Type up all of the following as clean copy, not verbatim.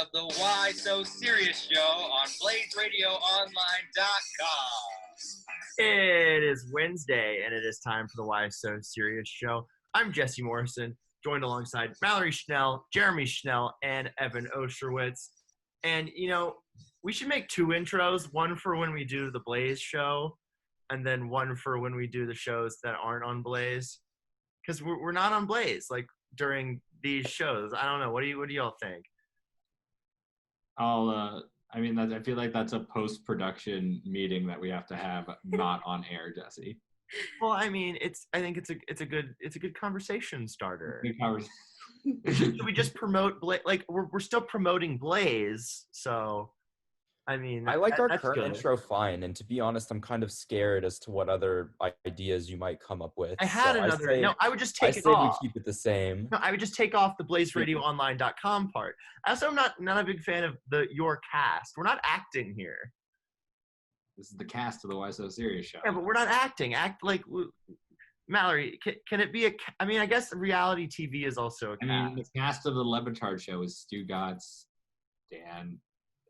of the Why So Serious show on BlazeRadioOnline.com. It is Wednesday, and it is time for the Why So Serious show. I'm Jesse Morrison, joined alongside Mallory Schnell, Jeremy Schnell, and Evan Osterwitz. And, you know, we should make two intros, one for when we do the Blaze show, and then one for when we do the shows that aren't on Blaze. Because we're not on Blaze, like, during these shows. I don't know. What do y'all think? I feel like that's a post-production meeting that we have to have, not on air, Jesse. Well, I mean, I think it's a good conversation starter. Good conversation. We just promote Blaze, like we're still promoting Blaze, so I mean, I like our that's current good. intro fine, and to be honest, I'm kind of scared as to what other ideas you might come up with. I had another. I would just take it I off. We keep it the same. No, I would just take off the BlazeRadioOnline.com part. Also, I'm not a big fan of your cast. We're not acting here. This is the cast of the Why So Serious show. Yeah, but we're not acting. Act like Mallory. Can it be I guess reality TV is also a cast. I mean, the cast of the Levitard show is Stu Gotts, Dan,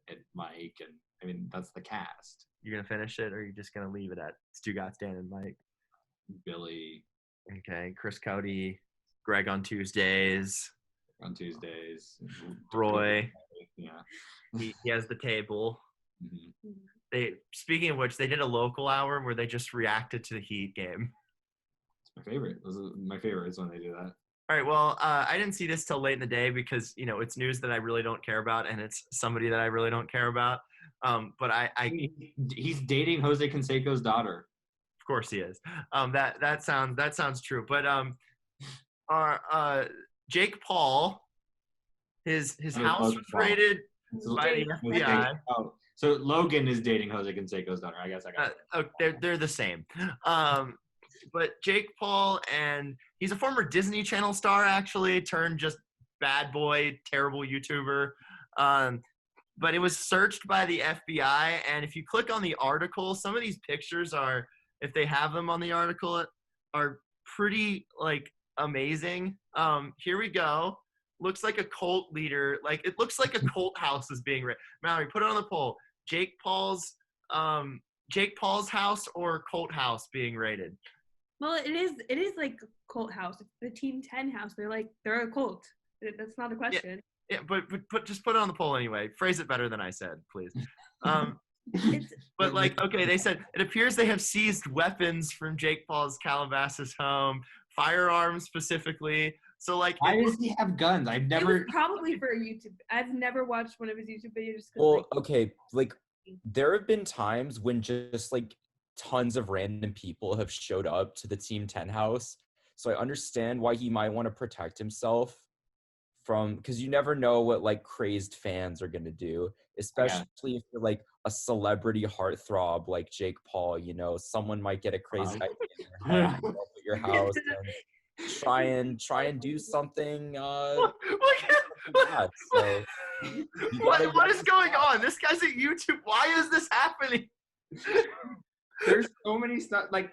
and Mike, and I mean that's the cast. You're gonna finish it, or are you just gonna leave it at Stu Gotts, Dan, and Mike? Billy. Okay, Chris Cody, Greg on Tuesdays. Roy. Yeah. He has the table. Mm-hmm. Speaking of which, they did a local hour where they just reacted to the Heat game. It's my favorite. My favorite is when they do that. All right, well, I didn't see this till late in the day because, you know, it's news that I really don't care about, and it's somebody that I really don't care about. But he's dating Jose Canseco's daughter. Of course he is. That sounds true. But our Jake Paul, his house was raided by the FBI. Oh, so Logan is dating Jose Canseco's daughter. I guess I got it. They're the same. But Jake Paul, and he's a former Disney Channel star, actually, turned just bad boy, terrible YouTuber. But it was searched by the FBI, and if you click on the article, some of these pictures are, if they have them on the article, are pretty, like, amazing. Here we go. Looks like a cult leader. Like, it looks like a cult house is being raided. Mallory, put it on the poll. Jake Paul's house or cult house being raided? Well, it is like a cult house. It's the Team 10 house. They're a cult. That's not a question. Yeah, but just put it on the poll anyway. Phrase it better than I said, please. But like, okay, they said it appears they have seized weapons from Jake Paul's Calabasas home, firearms specifically. So like, why does he have guns? It was probably for YouTube. I've never watched one of his YouTube videos. Well, okay, like there have been times when just like tons of random people have showed up to the Team 10 house. So I understand why he might want to protect himself from, because you never know what like crazed fans are going to do, especially if you're like a celebrity heartthrob like Jake Paul. You know, someone might get a crazy idea in their head, at your house and try and do something. What is going on? This guy's at YouTube. Why is this happening? There's so many stuff, like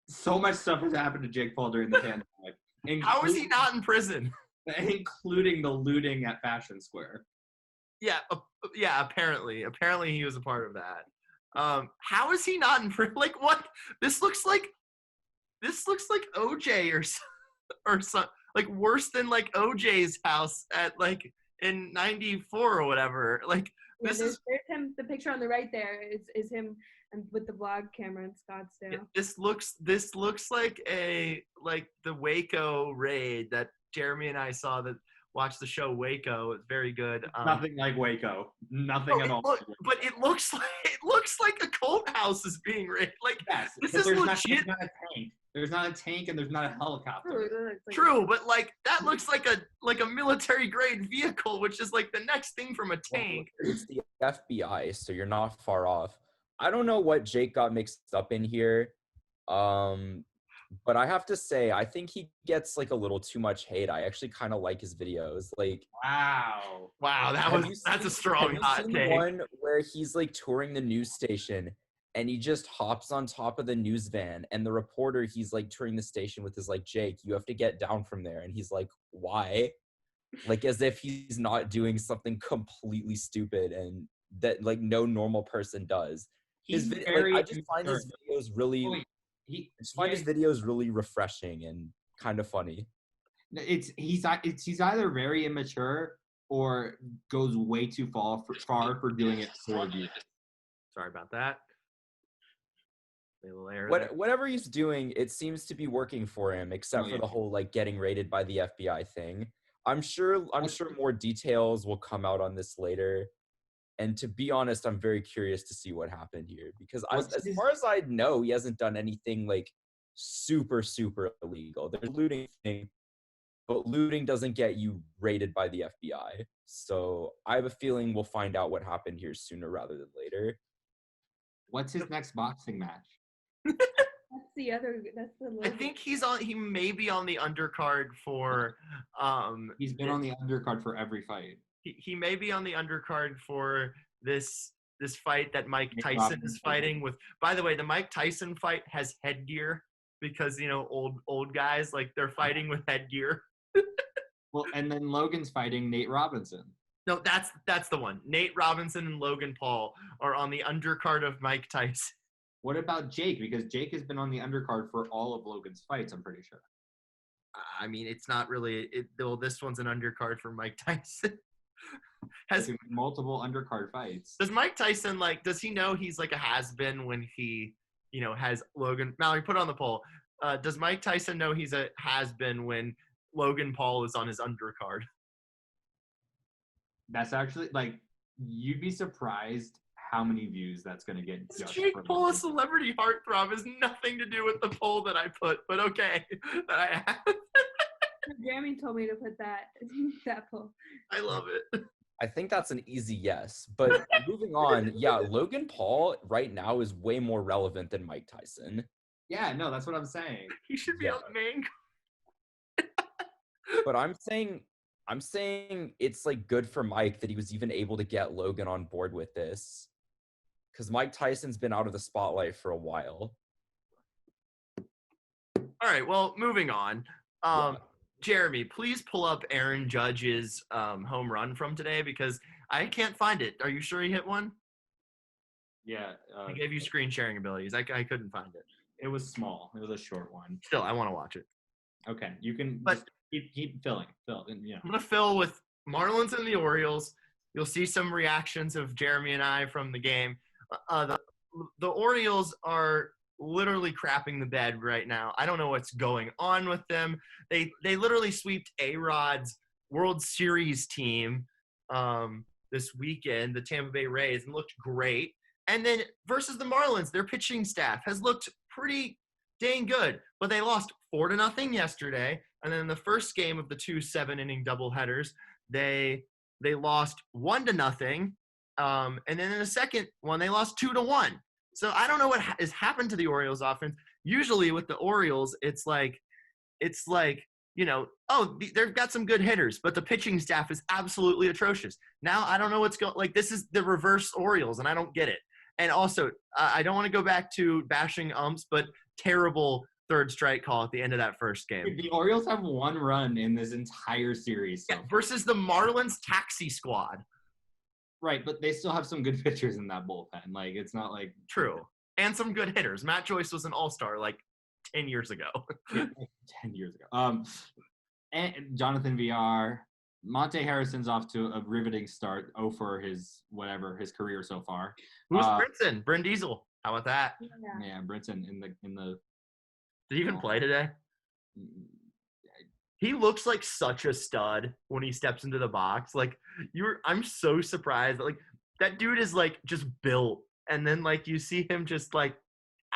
so much stuff has happened to Jake Paul during the pandemic. How is he not in prison? Including the looting at Fashion Square. Yeah, apparently he was a part of that. How is he not in prison? Like, what? This looks like OJ or some, like, worse than like OJ's house at like in '94 or whatever. Like, yeah, there's him. The picture on the right there is him and with the vlog camera in Scottsdale. Yeah, this looks like the Waco raid that Jeremy and I saw, that watched the show Waco. It's very good. Nothing like Waco. Nothing at all. But it looks like a cult house is being raided. Like, yes, this is legit. There's not a tank and there's not a helicopter. True, but like that looks like a military grade vehicle, which is like the next thing from a tank. It's the FBI, so you're not far off. I don't know what Jake got mixed up in here. But I have to say, I think he gets like a little too much hate. I actually kind of like his videos. Like, wow, that's a strong hot take. One where he's like touring the news station and he just hops on top of the news van, and the reporter he's like touring the station with is like, Jake, you have to get down from there, and he's like, why? like as if he's not doing something completely stupid and that like no normal person does. He's Like very I just find his videos really, Oh, wait, he, I just find his videos really refreshing and kind of funny. he's either very immature or goes way too far for doing it for views. Sorry about that. A little error there. Whatever he's doing, it seems to be working for him, except for the whole like getting raided by the FBI thing. I'm sure more details will come out on this later. And to be honest, I'm very curious to see what happened here because as far as I know, he hasn't done anything like super illegal. There's a looting thing, but looting doesn't get you raided by the FBI. So I have a feeling we'll find out what happened here sooner rather than later. What's his next boxing match? That's the I think he may be on the undercard for He's been on the undercard for every fight. he may be on the undercard for this fight that Mike Nick Tyson Robinson. is fighting with. By the way, the Mike Tyson fight has headgear because old guys like they're fighting with headgear. Well, and then Logan's fighting Nate Robinson. No, that's the one. Nate Robinson and Logan Paul are on the undercard of Mike Tyson. What about Jake? Because Jake has been on the undercard for all of Logan's fights, I'm pretty sure. I mean, it's not really. Well, this one's an undercard for Mike Tyson. Has multiple undercard fights. Does Mike Tyson does he know he's like a has-been when he, has Logan? Mallory, put on the poll. Does Mike Tyson know he's a has-been when Logan Paul is on his undercard? That's actually you'd be surprised how many views that's going to get. Jake Paul, a celebrity heartthrob, has nothing to do with the poll that I put, but okay. That I have. Jeremy told me to put that poll. I love it. I think that's an easy yes. But moving on, yeah, Logan Paul right now is way more relevant than Mike Tyson. Yeah, no, that's what I'm saying. He should be on the main. But I'm saying it's good for Mike that he was even able to get Logan on board with this. Because Mike Tyson's been out of the spotlight for a while. All right, well, moving on. Jeremy, please pull up Aaron Judge's home run from today because I can't find it. Are you sure he hit one? Yeah. I gave you screen sharing abilities. I couldn't find it. It was small. It was a short one. Still, I want to watch it. Okay, you can But keep filling. Fill, yeah. I'm going to fill with Marlins and the Orioles. You'll see some reactions of Jeremy and I from the game. The Orioles are literally crapping the bed right now. I don't know what's going on with them. They literally sweeped A-Rod's World Series team this weekend, the Tampa Bay Rays, and looked great. And then versus the Marlins, their pitching staff has looked pretty dang good, but they lost 4-0 yesterday. And then in the first game of the 2 7-inning doubleheaders, they lost 1-0. And then in the second one, they lost 2-1. So I don't know what has happened to the Orioles offense. Usually with the Orioles, it's like, they've got some good hitters, but the pitching staff is absolutely atrocious. Now I don't know what's going. This is the reverse Orioles, and I don't get it. And also, I don't want to go back to bashing umps, but terrible third strike call at the end of that first game. The Orioles have one run in this entire series. Versus the Marlins taxi squad. Right, but they still have some good pitchers in that bullpen. It's not like true, and some good hitters. Matt Joyce was an all-star 10 years ago. 10 years ago. And Jonathan VR, Monte Harrison's off to a riveting start. For his career so far. Who's Brinson? Bryn Diesel. How about that? Yeah, Brinson in the. Did he even play today? He looks like such a stud when he steps into the box. I'm so surprised. That dude is just built, and then you see him just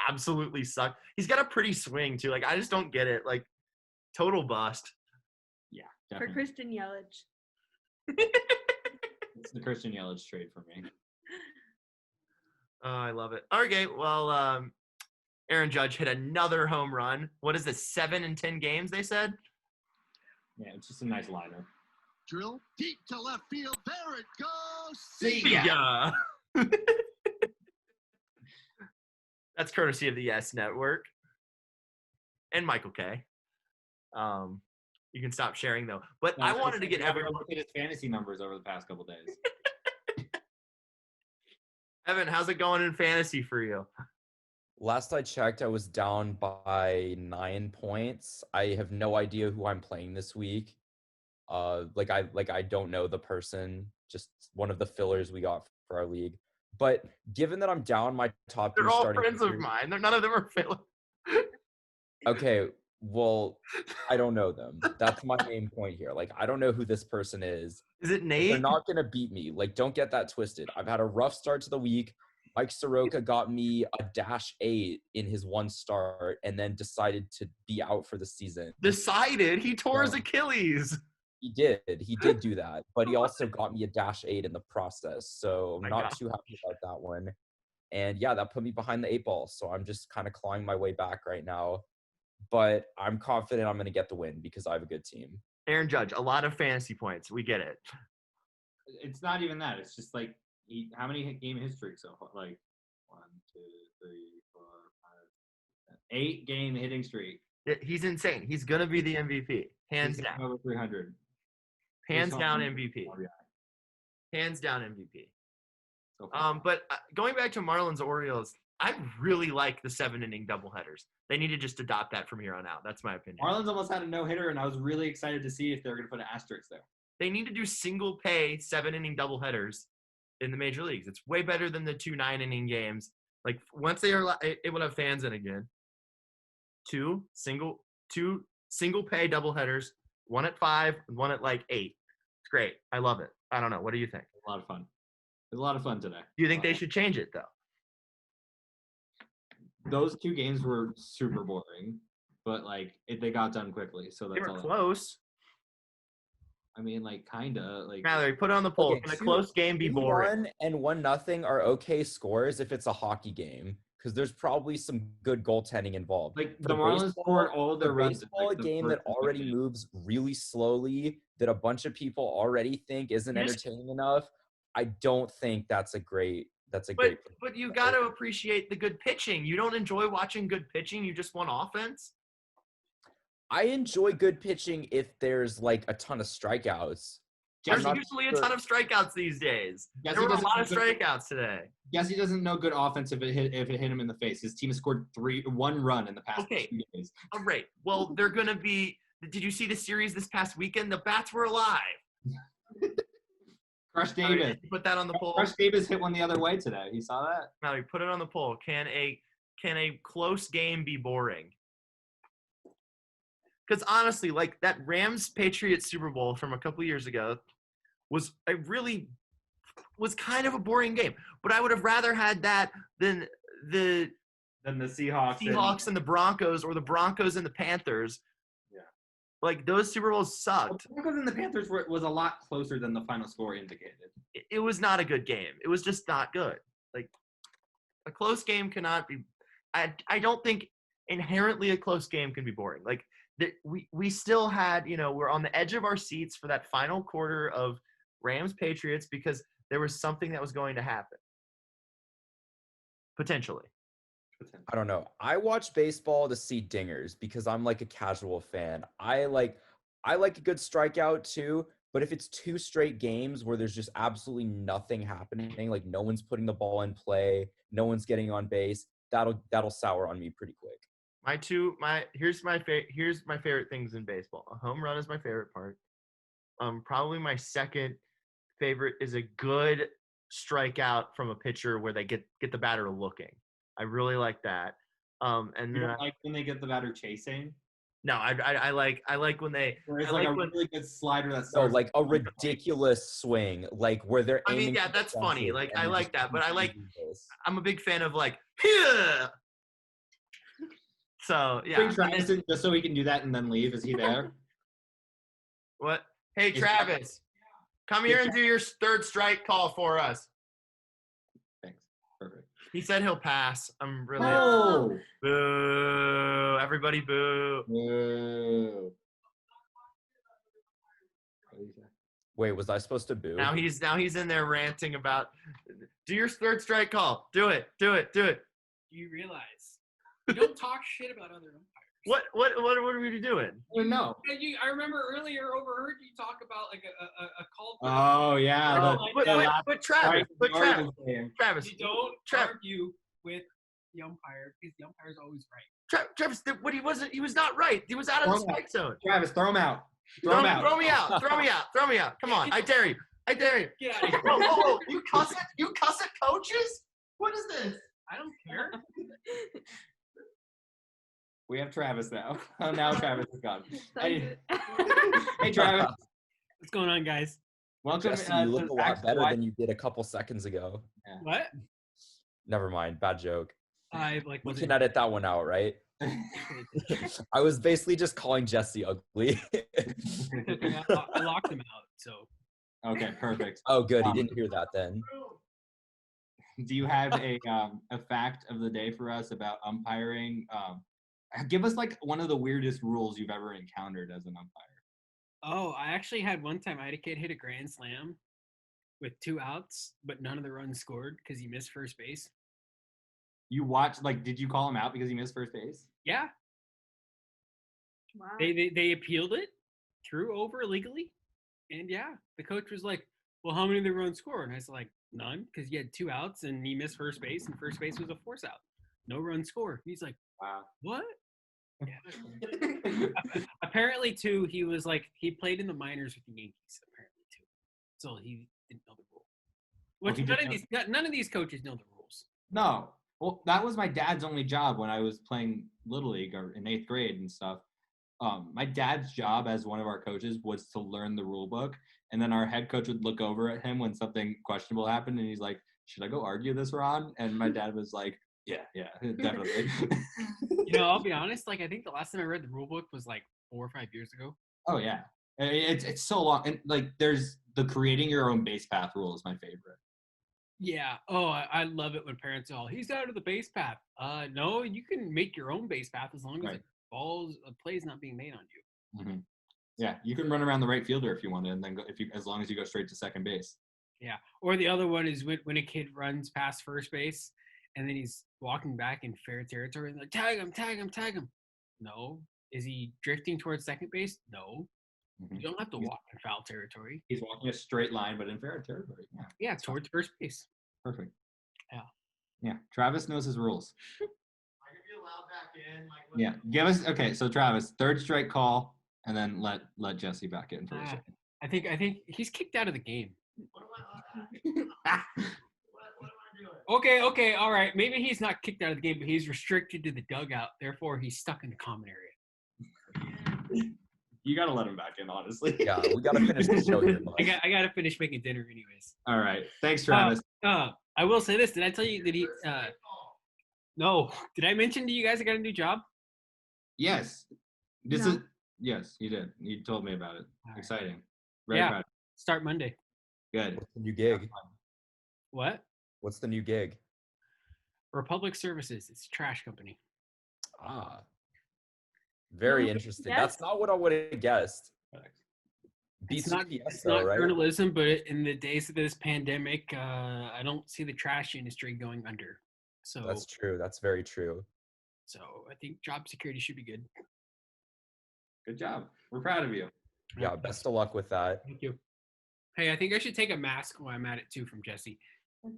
absolutely suck. He's got a pretty swing too. I just don't get it. Total bust. Yeah, definitely. For Christian Yelich. It's the Christian Yelich trade for me. Oh, I love it. Okay, well, Aaron Judge hit another home run. What is this, 7 in 10 games, they said? Yeah, it's just a nice liner. Drill deep to left field. There it goes. See ya. That's courtesy of the Yes Network and Michael K. You can stop sharing though. But No, I wanted to get everyone everyone. look at his fantasy numbers over the past couple days. Evan, how's it going in fantasy for you? Last I checked, I was down by 9 points. I have no idea who I'm playing this week. I don't know the person, just one of the fillers we got for our league. But given that I'm down my top They're three all starting friends of pitchers- mine. None of them are failing. Okay, well, I don't know them. That's my main point here. Like, I don't know who this person is. Is it But Nate? they're not gonna beat me. Like, don't get that twisted. I've had a rough start to the week. Mike Soroka got me a -8 in his one start and then decided to be out for the season. Decided he tore his Yeah. Achilles. He did do that, but he also got me a -8 in the process. So I'm My not God. too happy about that one. And yeah, that put me behind the 8 ball. So I'm just kind of clawing my way back right now. But I'm confident I'm going to get the win because I have a good team. Aaron Judge, a lot of fantasy points. We get it. It's not even that. It's just like how many game history so far? Like 1, 2, 3, 4, 5, 8 game hitting streak. He's insane. He's gonna be the MVP, hands He's down. over 300. Hands He's down on MVP. RBI Hands down MVP. so far. But going back to Marlins Orioles, I really like the 7-inning doubleheaders. They need to just adopt that from here on out. That's my opinion. Marlins almost had a no-hitter, and I was really excited to see if they were going to put an asterisk there. They need to do single pay 7-inning doubleheaders in the major leagues. It's way better than the 2 9-inning games. Like once they are able to have fans in again, two single pay doubleheaders, one at 5, and one at like 8. It's great. I love it. I don't know. What do you think? A lot of fun. It was a lot of fun today. Do you think they should change it though? Those 2 games were super boring, but like they got done quickly, so They that's were all. close. I mean, like kinda like. Mallory, put it on the poll. Okay, Can a 2 close game be boring? 1 and 1-0 are okay scores if it's a hockey game because there's probably some good goaltending involved. Like For the Marlins baseball- scored all of For their runs. baseball, a game that already moves really slowly, that a bunch of people already think isn't You just- entertaining enough, I don't think that's a great. But you got to appreciate the good pitching. You don't enjoy watching good pitching. You just want offense. I enjoy good pitching if there's like a ton of strikeouts. There's not usually a sure. ton of strikeouts these days. Jesse There were a doesn't lot of know good- strikeouts today. Jesse doesn't know good offense if it hit him in the face. His team has scored 1 run in the past Okay. 2 days. All right. Well, they're going to be – did you see the series this past weekend? The bats were alive. Crush Mallory, Davis. did you put that on the poll? Crush Davis hit one the other way today. You saw that? Mallory, put it on the poll. Can a close game be boring? Because honestly, like that Rams-Patriots Super Bowl from a couple years ago was kind of a boring game. But I would have rather had that than the Then the Seahawks. Seahawks and the Broncos or the Broncos and the Panthers. Yeah. Like those Super Bowls The sucked. Broncos and the Panthers was a lot closer than the final score indicated. It was not a good game. It was just not good. Like a close game cannot be. I don't think inherently a close game can be boring. Like we still had, we're on the edge of our seats for that final quarter of Rams Patriots because there was something that was going to happen. Potentially. I don't know. I watch baseball to see dingers because I'm like a casual fan. I like a good strikeout too, but if it's 2 straight games where there's just absolutely nothing happening, like no one's putting the ball in play, no one's getting on base, that'll sour on me pretty quick. Here's my favorite things in baseball. A home run is my favorite part. Probably my second favorite is a good strikeout from a pitcher where they get the batter looking. I really like that. And You then don't like when they get the batter chasing? no, I like when they. Or it's I like a when- really good slider that So starts. like a ridiculous swing, like where they're I mean, aiming. yeah, for the that's funny. fences Like, and I they like just that, but I like- completely miss. I'm a big fan of like. Yeah. So yeah. Bring Travis in just so he can do that and then leave. Is he there? What? Hey, Is- Travis, come here and do your third strike call for us. Thanks. Perfect. He said he'll pass. I'm really. Oh. Boo! Everybody, boo! Boo. Wait, was I supposed to boo? Now he's in there ranting about. Do your third strike call. Do it. Do it. Do it. Do you realize you don't talk shit about other umpires? What are we doing? No. I remember earlier overheard you talk about like a call. Oh yeah. But Travis, You don't argue with the umpire because the umpire is always right. Travis, he was not right. He was out of the strike zone. Travis, throw him out. Throw me out. Come on. I dare you. Get out of here. Whoa. You cuss at coaches? What is this? I don't care. We have Travis now. Now Travis is gone. Hey, Hey, Travis. What's going on, guys? Welcome. Jesse, you look a lot better than you did a couple seconds ago. What? Never mind. Bad joke. We We can edit that one out, right? I was basically just calling Jesse ugly. I locked him out, so. Okay, perfect. Oh, good. He didn't hear that then. Do you have a fact of the day for us about umpiring? Give us like one of the weirdest rules you've ever encountered as an umpire. Oh, I actually had one time I had a kid hit a grand slam with 2 outs, but none of the runs scored because he missed first base. You watched, like, did you call him out because he missed first base? Yeah. Wow. They appealed it, threw over illegally, and yeah, the coach was like, "Well, how many of the runs score?" And I was like, "None," because he had 2 outs and he missed first base, and first base was a force out. No run score. He's like, Wow. "What?" Yeah. Apparently, too, he was like, he played in the minors with the Yankees. Apparently, too, so he didn't know the rule. Well, Which none of these coaches know the rules. No. Well, that was my dad's only job when I was playing Little League or in 8th grade and stuff. My dad's job as one of our coaches was to learn the rule book. And then our head coach would look over at him when something questionable happened. And he's like, "Should I go argue this, Ron?" And my dad was like, yeah, definitely. I'll be honest. Like, I think the last time I read the rule book was like 4 or 5 years ago. Oh, yeah. It's so long. And like, there's the creating your own base path rule is my favorite. Yeah. Oh, I love it when parents are all, "He's out of the base path." No, you can make your own base path as long as a play is not being made on you. Mm-hmm. Yeah, you can run around the right fielder if you want to, and then go as long as you go straight to second base. Yeah. Or the other one is when a kid runs past first base and then he's walking back in fair territory and like, tag him. No. Is he drifting towards second base? No. Mm-hmm. You don't have to walk in foul territory. He's walking a straight line, but in fair territory. Yeah, towards first base. Perfect. Yeah. Yeah. Travis knows his rules. I can be allowed back in. Yeah. Give us so Travis, 3rd strike call, and then let Jesse back in for a second. I think he's kicked out of the game. What am I doing? Okay, all right. Maybe he's not kicked out of the game, but he's restricted to the dugout. Therefore, he's stuck in the common area. You got to let him back in, honestly. Yeah, we got to finish the show here, bud. I got to finish making dinner anyways. All right. Thanks, Travis. I will say this. Did I tell you that he no. Did I mention to you guys I got a new job? Yes. No. Yes, you did. You told me about it. All right. Exciting. Very Yeah. proud. Start Monday. Good. What's the new gig? What? What's the new gig? Republic Services. It's a trash company. Ah. Very interesting. That's not what I would have guessed. It's BCPS, not right? journalism, but in the days of this pandemic, I don't see the trash industry going under. So That's true. That's very true. So I think job security should be good. Good job. We're proud of you. Yeah, best of luck with that. Thank you. Hey, I think I should take a mask while I'm at it too from Jesse.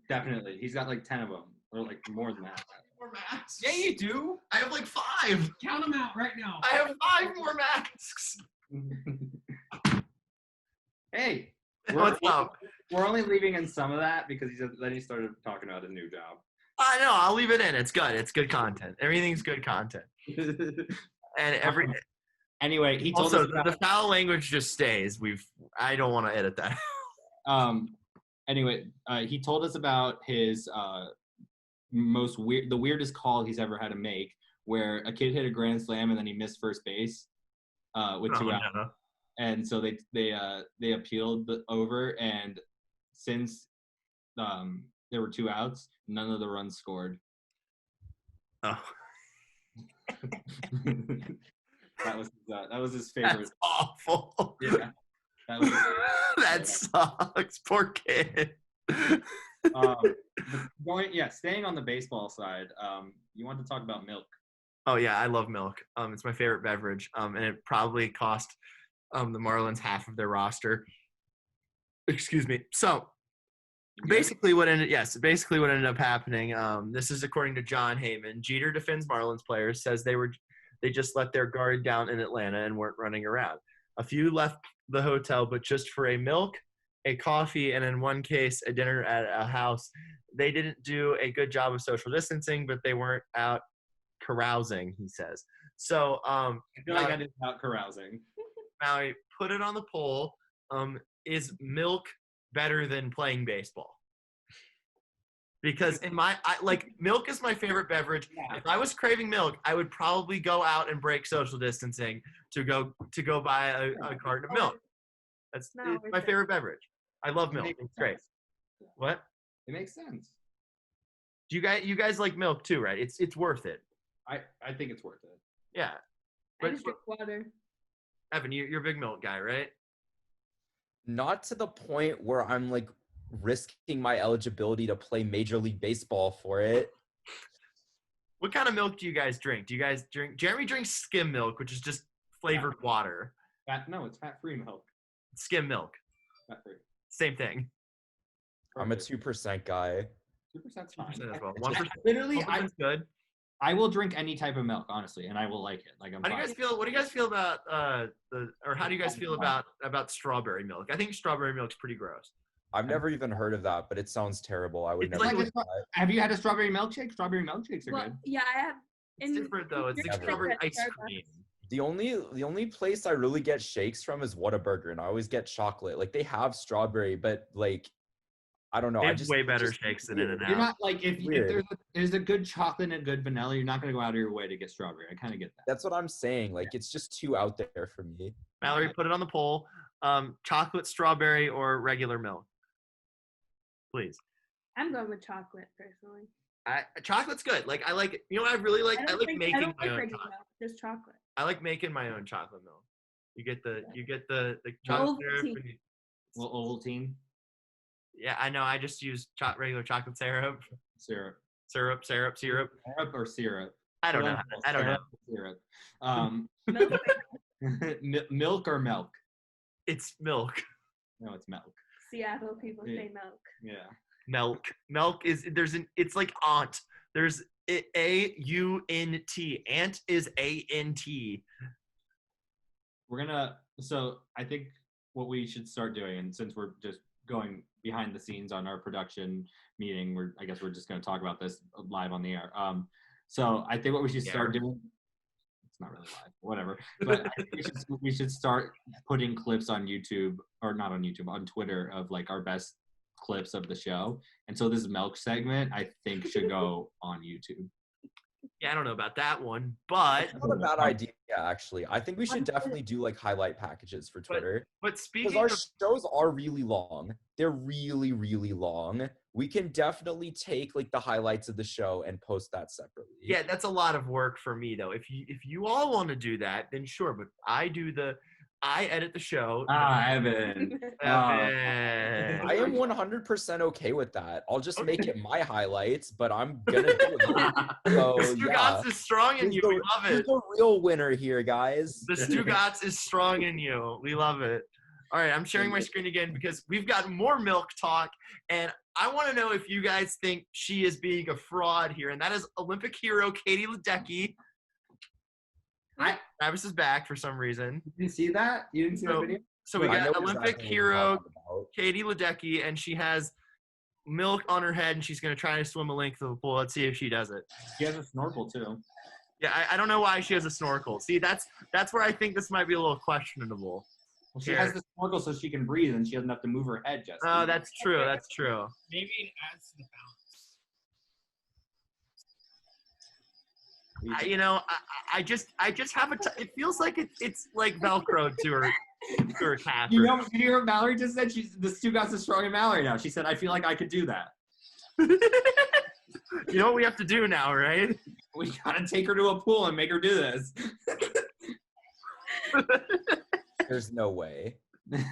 Definitely. He's got like 10 of them, or like more than that. More masks? Yeah, you do. I have like 5. Count them out right now. I have 5 more masks. Hey, What's up? we're only leaving in some of that because then he started talking about his new job. I know. I'll leave it in. It's good. It's good content. Everything's good content. And Anyway, he told also us about, the foul language just stays. I don't want to edit that. Anyway, he told us about his the weirdest call he's ever had to make, where a kid hit a grand slam and then he missed first base with 2 outs. No. And so they appealed over, and since there were 2 outs, none of the runs scored. Oh. That was his favorite. That's awful. Yeah. That sucks. Poor kid. Staying on the baseball side, you want to talk about milk. Oh yeah, I love milk. It's my favorite beverage. And it probably cost the Marlins half of their roster. Excuse me. So basically what ended up happening. This is according to John Heyman. Jeter defends Marlins players, says they just let their guard down in Atlanta and weren't running around. A few left the hotel, but just for a milk, a coffee, and in one case, a dinner at a house. They didn't do a good job of social distancing, but they weren't out carousing, he says. So I feel like I did out carousing. Maui, put it on the poll. Is milk better than playing baseball? Because milk is my favorite beverage. Yeah. If I was craving milk, I would probably go out and break social distancing to go buy a carton of milk. It's my favorite beverage. I love milk. It's great. What? It makes sense. Do you guys like milk too, right? It's worth it. I think it's worth it. Yeah. I just drink water. Evan, you're a big milk guy, right? Not to the point where I'm like risking my eligibility to play Major League Baseball for it. What kind of milk do you guys drink? Do you guys drink? Jeremy drinks skim milk, which is just flavored water. It's fat-free milk. Skim milk. Fat-free. Same thing. I'm a 2% guy. 2%'s fine. 2% as well. 1%. Literally, good. I will drink any type of milk, honestly, and I will like it. Like, What do you guys feel about how do you guys feel about strawberry milk? I think strawberry milk's pretty gross. I've never even heard of that, but it sounds terrible. I would It's never. like do that. Have you had a strawberry milkshake? Strawberry milkshakes are good. Yeah, I have. It's different though. It's like strawberry ice cream. The only place I really get shakes from is Whataburger, and I always get chocolate. Like they have strawberry, but like I don't know. They I have just way better shakes than In-N-Out. You're not like if Weird. there's a good chocolate and a good vanilla, you're not gonna go out of your way to get strawberry. I kind of get that. That's what I'm saying. Like it's just too out there for me. Mallory, put it on the poll. Chocolate, strawberry, or regular milk? Please. I'm going with chocolate personally. Chocolate's good. Like I like. You know what I really like? I like making I don't my like own regular chocolate. milk, just chocolate. I like making my own chocolate milk. You get the chocolate syrup. Ovaltine. And you, Well, Ovaltine yeah, I know. I just use regular chocolate syrup. syrup. Syrup. Syrup or syrup? I don't know. I don't know. Syrup. Milk. Milk or milk? It's milk. No, it's milk. Seattle people say milk. Yeah. Milk is it's like aunt. There's A-U-N-T. Ant is A-N-T. So I think what we should start doing, and since we're just going behind the scenes on our production meeting, I guess we're just going to talk about this live on the air. So I think what we should start doing, it's not really live, whatever, but I think we should start putting clips on YouTube, or not on YouTube, on Twitter of like our best clips of the show. And so this milk segment, I think, should go on YouTube. Yeah, I don't know about that one, but It's not a bad idea, actually. I think we should definitely do like highlight packages for Twitter. but Because speaking our of shows are really long. They're really, really long. We can definitely take like the highlights of the show and post that separately. yeah, that's a lot of work for me though. If you all want to do that, then sure. But I edit the show. Evan. I am 100% okay with that. I'll just make it my highlights, but I'm gonna do it. So The Stugotz is strong in you. We love Who's it. the real winner here, guys? The Stugotz is strong in you. We love it. All right, I'm sharing my screen again because we've got more milk talk, and I want to know if you guys think she is being a fraud here, and that is Olympic hero Katie Ledecky. Travis is back for some reason. You didn't see that? You didn't see the video? So we I know got Olympic exactly what hero you're talking about. Katie Ledecky, and she has milk on her head, and she's going to try to swim a length of the pool. Let's see if she does it. She has a snorkel too. Yeah, I don't know why she has a snorkel. See, that's where I think this might be a little questionable. Well, she has the snorkel so she can breathe and she doesn't have to move her head, Jesse. Oh, that's true. That's true. Maybe it adds to the balance. I just have it feels like it's like Velcro to her calf. You hear what Mallory just said? The Stugotz is strong in Mallory now. She said, I feel like I could do that. You know what we have to do now, right? We gotta take her to a pool and make her do this. There's no way.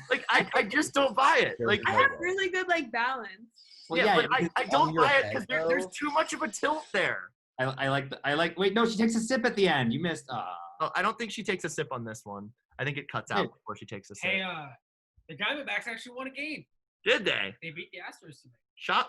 Like I just don't buy it. Like I have really good balance. Well, but I don't on your buy it head, because though. there's too much of a tilt there. Wait, no, she takes a sip at the end. You missed. Oh, I don't think she takes a sip on this one. I think it cuts out before she takes a sip. Hey, the Diamondbacks actually won a game. Did they? They beat the Astros today.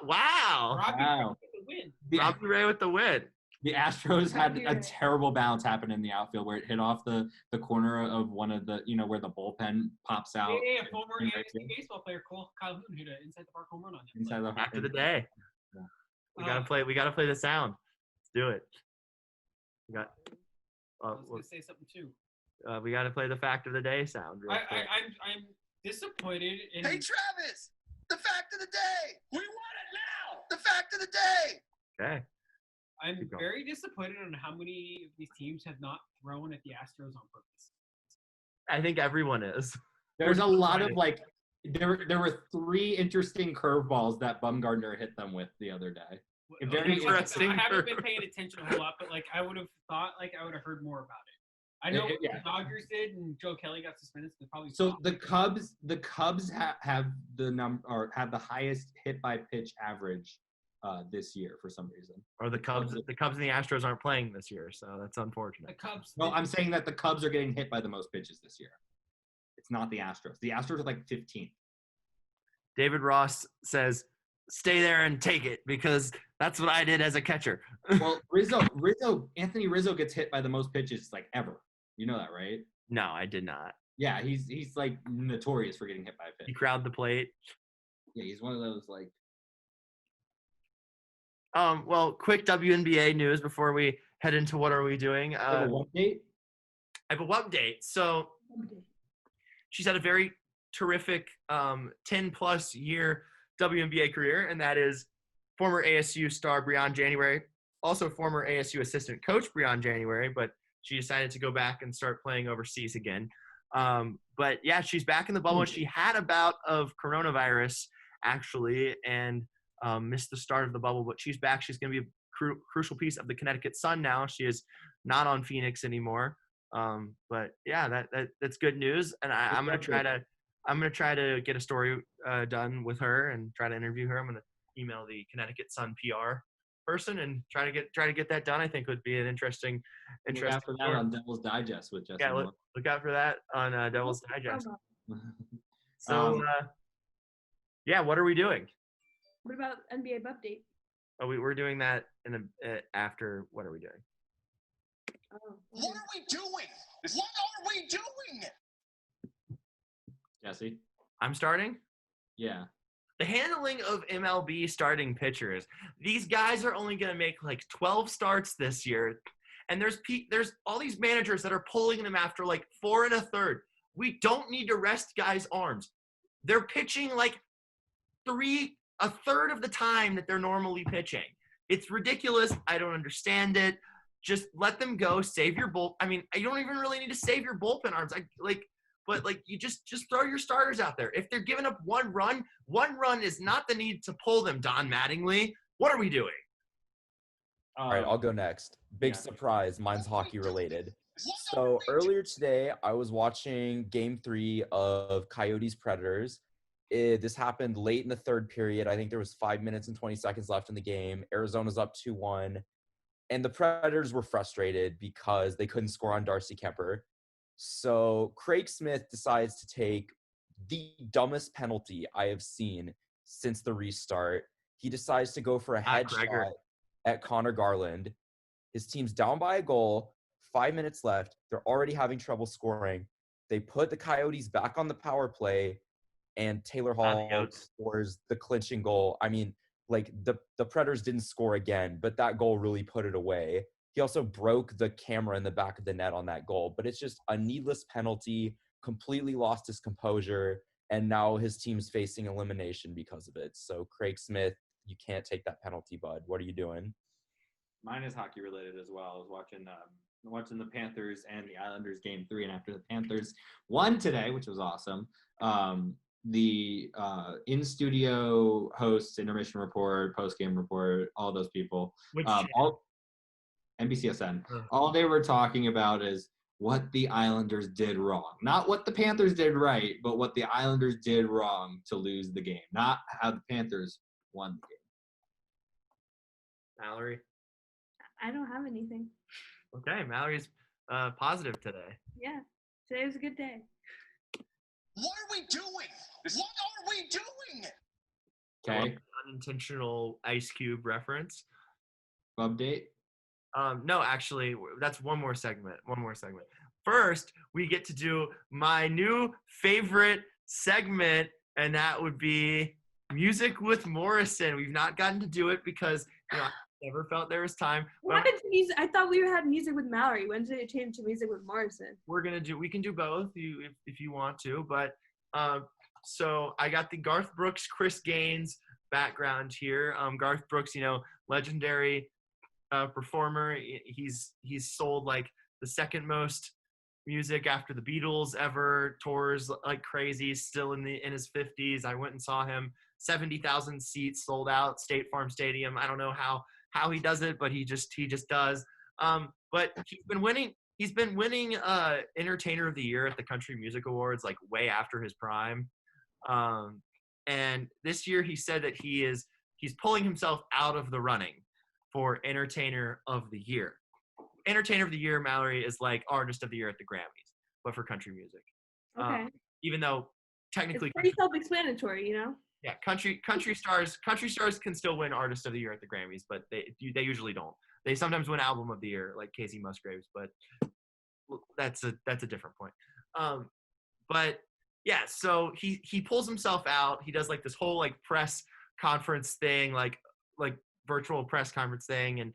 Wow. Robbie with the win. Robbie Ray with the win. The Astros had a terrible bounce happen in the outfield where it hit off the corner of one of the, where the bullpen pops out. Yeah, former ASU baseball player Kyle Boone hit an inside the park home run on him. Inside the After the day. Yeah. We gotta play the sound. Let's do it. I was gonna say something too. We gotta play the fact of the day sound. Real quick. I'm disappointed in. Hey, Travis, the fact of the day. We want it now. The fact of the day. Okay. I'm very disappointed on how many of these teams have not thrown at the Astros on purpose. I think everyone is. There's a lot of there were 3 interesting curveballs that Bumgarner hit them with the other day. Very interesting. I haven't been paying attention a whole lot, but I would have thought I would have heard more about it. I know what the Dodgers did, and Joe Kelly got suspended. So probably the Cubs have the highest hit by pitch average this year for some reason. Or the Cubs and the Astros aren't playing this year, so that's unfortunate. The Cubs. No, I'm saying that the Cubs are getting hit by the most pitches this year. It's not the Astros. The Astros are like 15th. David Ross says, "Stay there and take it," because that's what I did as a catcher. Well, Anthony Rizzo gets hit by the most pitches ever. You know that, right? No, I did not. Yeah, he's notorious for getting hit by a pitch. He crowd the plate. Yeah, he's one of those Well, quick WNBA news before we head into what are we doing. I have a update. So she's had a very terrific 10-plus year WNBA career, and that is former ASU star Breon January, also former ASU assistant coach Breon January, but she decided to go back and start playing overseas again. But yeah, she's back in the bubble. She had a bout of coronavirus actually, and missed the start of the bubble, but she's back. She's going to be a crucial piece of the Connecticut Sun now. She is not on Phoenix anymore. But yeah, that's good news. And I'm going to try to get a story done with her and try to interview her. I'm going to email the Connecticut Sun PR person and try to get that done. I think would be an interesting. Look out for that on Devil's Digest with Justin. Yeah, look out for that on Devil's Digest. So yeah, what are we doing? What about NBA update? Oh, we're doing that after. What are we doing? Oh, What are we doing? What are we doing? Jesse? I'm starting? Yeah. The handling of MLB starting pitchers. These guys are only going to make 12 starts this year. And there's all these managers that are pulling them after 4 1/3. We don't need to rest guys' arms. They're pitching 1/3 of the time that they're normally pitching. It's ridiculous. I don't understand it. Just let them go. Save your bull. I mean, you don't even really need to save your bullpen arms. But you just throw your starters out there. If they're giving up one run is not the need to pull them. Don Mattingly, what are we doing? All right, I'll go next. Big surprise. Mine's hockey related. So earlier today, I was watching Game 3 of Coyotes Predators. This happened late in the third period. I think there was 5 minutes and 20 seconds left in the game. Arizona's up 2-1. And the Predators were frustrated because they couldn't score on Darcy Kemper. So Craig Smith decides to take the dumbest penalty I have seen since the restart. He decides to go for a headshot at Connor Garland. His team's down by a goal, 5 minutes left. They're already having trouble scoring. They put the Coyotes back on the power play, and Taylor Hall scores the clinching goal. I mean, the Predators didn't score again, but that goal really put it away. He also broke the camera in the back of the net on that goal, but it's just a needless penalty, completely lost his composure, and now his team's facing elimination because of it. So Craig Smith, you can't take that penalty, bud. What are you doing? Mine is hockey related as well. I was watching the Panthers and the Islanders Game 3, and after the Panthers won today, which was awesome, the in-studio hosts, intermission report, post-game report, all those people, all NBCSN, all they were talking about is what the Islanders did wrong. Not what the Panthers did right, but what the Islanders did wrong to lose the game. Not how the Panthers won the game. Mallory? I don't have anything. Okay, Mallory's positive today. Yeah, today was a good day. What are we doing? What are we doing? Okay. Unintentional Ice Cube reference. Update. No, actually, that's one more segment. First, we get to do my new favorite segment, and that would be Music with Morrison. We've not gotten to do it because I never felt there was time. What happened to music? I thought we had music with Mallory. When did it change to music with Morrison? We can do both if you want to, but so I got the Garth Brooks, Chris Gaines background here. Garth Brooks, legendary performer. He's sold like the second most music after the Beatles ever, tours like crazy, still in his 50s. I went and saw him, 70,000 seats sold out, State Farm Stadium. I don't know how he does it, but he just does. But he's been winning Entertainer of the Year at the Country Music Awards like way after his prime. And this year he said that he's pulling himself out of the running for Entertainer of the Year. Entertainer of the Year, Mallory, is like Artist of the Year at the Grammys, but for country music. Okay. Even though technically, it's pretty self-explanatory, Yeah, country stars can still win Artist of the Year at the Grammys, but they usually don't. They sometimes win Album of the Year, like Casey Musgraves, but that's a different point. But yeah, so he pulls himself out. He does like this whole like press conference thing, like virtual press conference thing, and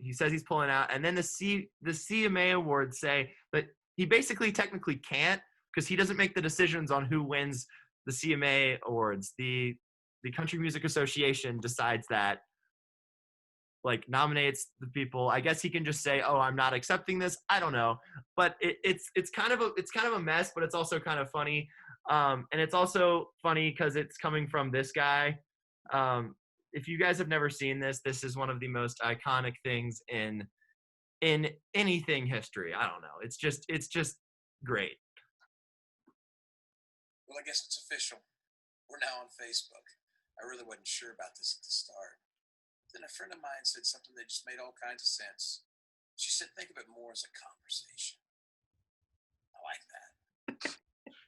he says he's pulling out. And then the CMA Awards say that he basically technically can't because he doesn't make the decisions on who wins the CMA Awards. The Country Music Association decides that, like nominates the people. I guess he can just say, "Oh, I'm not accepting this." I don't know, but it's kind of a mess, but it's also kind of funny. And it's also funny because it's coming from this guy. If you guys have never seen this is one of the most iconic things in anything history. I don't know. It's just great. Well, I guess it's official. We're now on Facebook. I really wasn't sure about this at the start. Then a friend of mine said something that just made all kinds of sense. She said, think of it more as a conversation. I like that.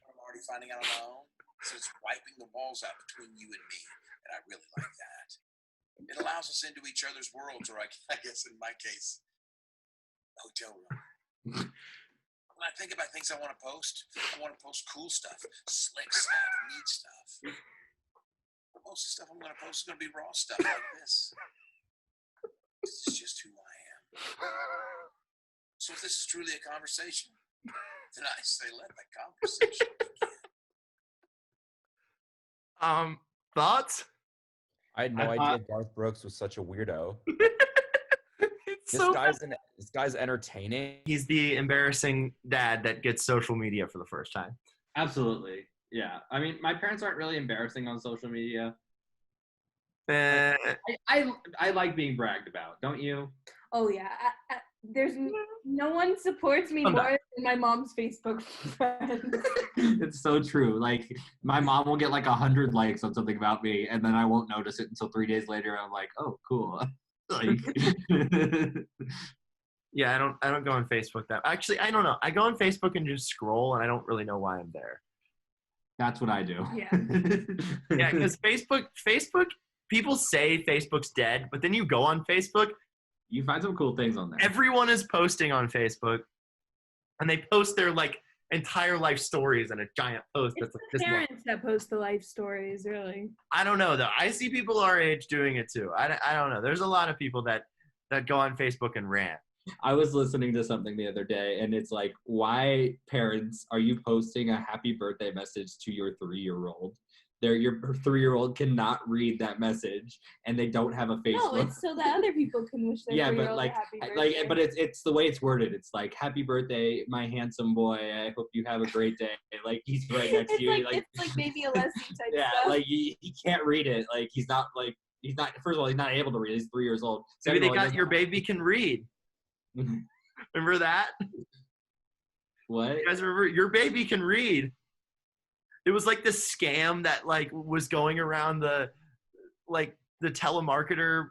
I'm already finding out on my own. So it's wiping the walls out between you and me. And I really like that. It allows us into each other's worlds, or I guess in my case, hotel room. When I think about things I want to post cool stuff, slick stuff, neat stuff. Most of the stuff I'm going to post is going to be raw stuff like this. This is just who I am. So if this is truly a conversation, then I say let the conversation begin. Thoughts? I had no idea Garth Brooks was such a weirdo. This guy's entertaining. He's the embarrassing dad that gets social media for the first time. Absolutely. Yeah. I mean, my parents aren't really embarrassing on social media. I like being bragged about, don't you? Oh yeah, there's no one supports me more than my mom's Facebook friends. It's so true. Like my mom will get like 100 likes on something about me, and then I won't notice it until 3 days later. I'm like, oh, cool. Like, yeah, I don't go on Facebook that. Actually, I don't know. I go on Facebook and just scroll, and I don't really know why I'm there. That's what I do. Yeah. Yeah, because Facebook. People say Facebook's dead, but then you go on Facebook. You find some cool things on there. Everyone is posting on Facebook, and they post their like entire life stories in a giant post. It's the parents that post the life stories, really. I don't know though. I see people our age doing it too. I don't know. There's a lot of people that go on Facebook and rant. I was listening to something the other day, and it's like, why parents are you posting a happy birthday message to your 3-year-old? Your 3-year-old cannot read that message, and they don't have a Facebook. No, it's so that other people can wish their 3-year-old a happy birthday. But it's the way it's worded. It's like, happy birthday, my handsome boy. I hope you have a great day. Like he's right next to you. It's like maybe a lesson type yeah, stuff. like he can't read it. Like he's not. First of all, he's not able to read. He's 3 years old. Maybe they got your baby can read. Remember that? What? You guys remember your baby can read? It was like this scam that like was going around the telemarketer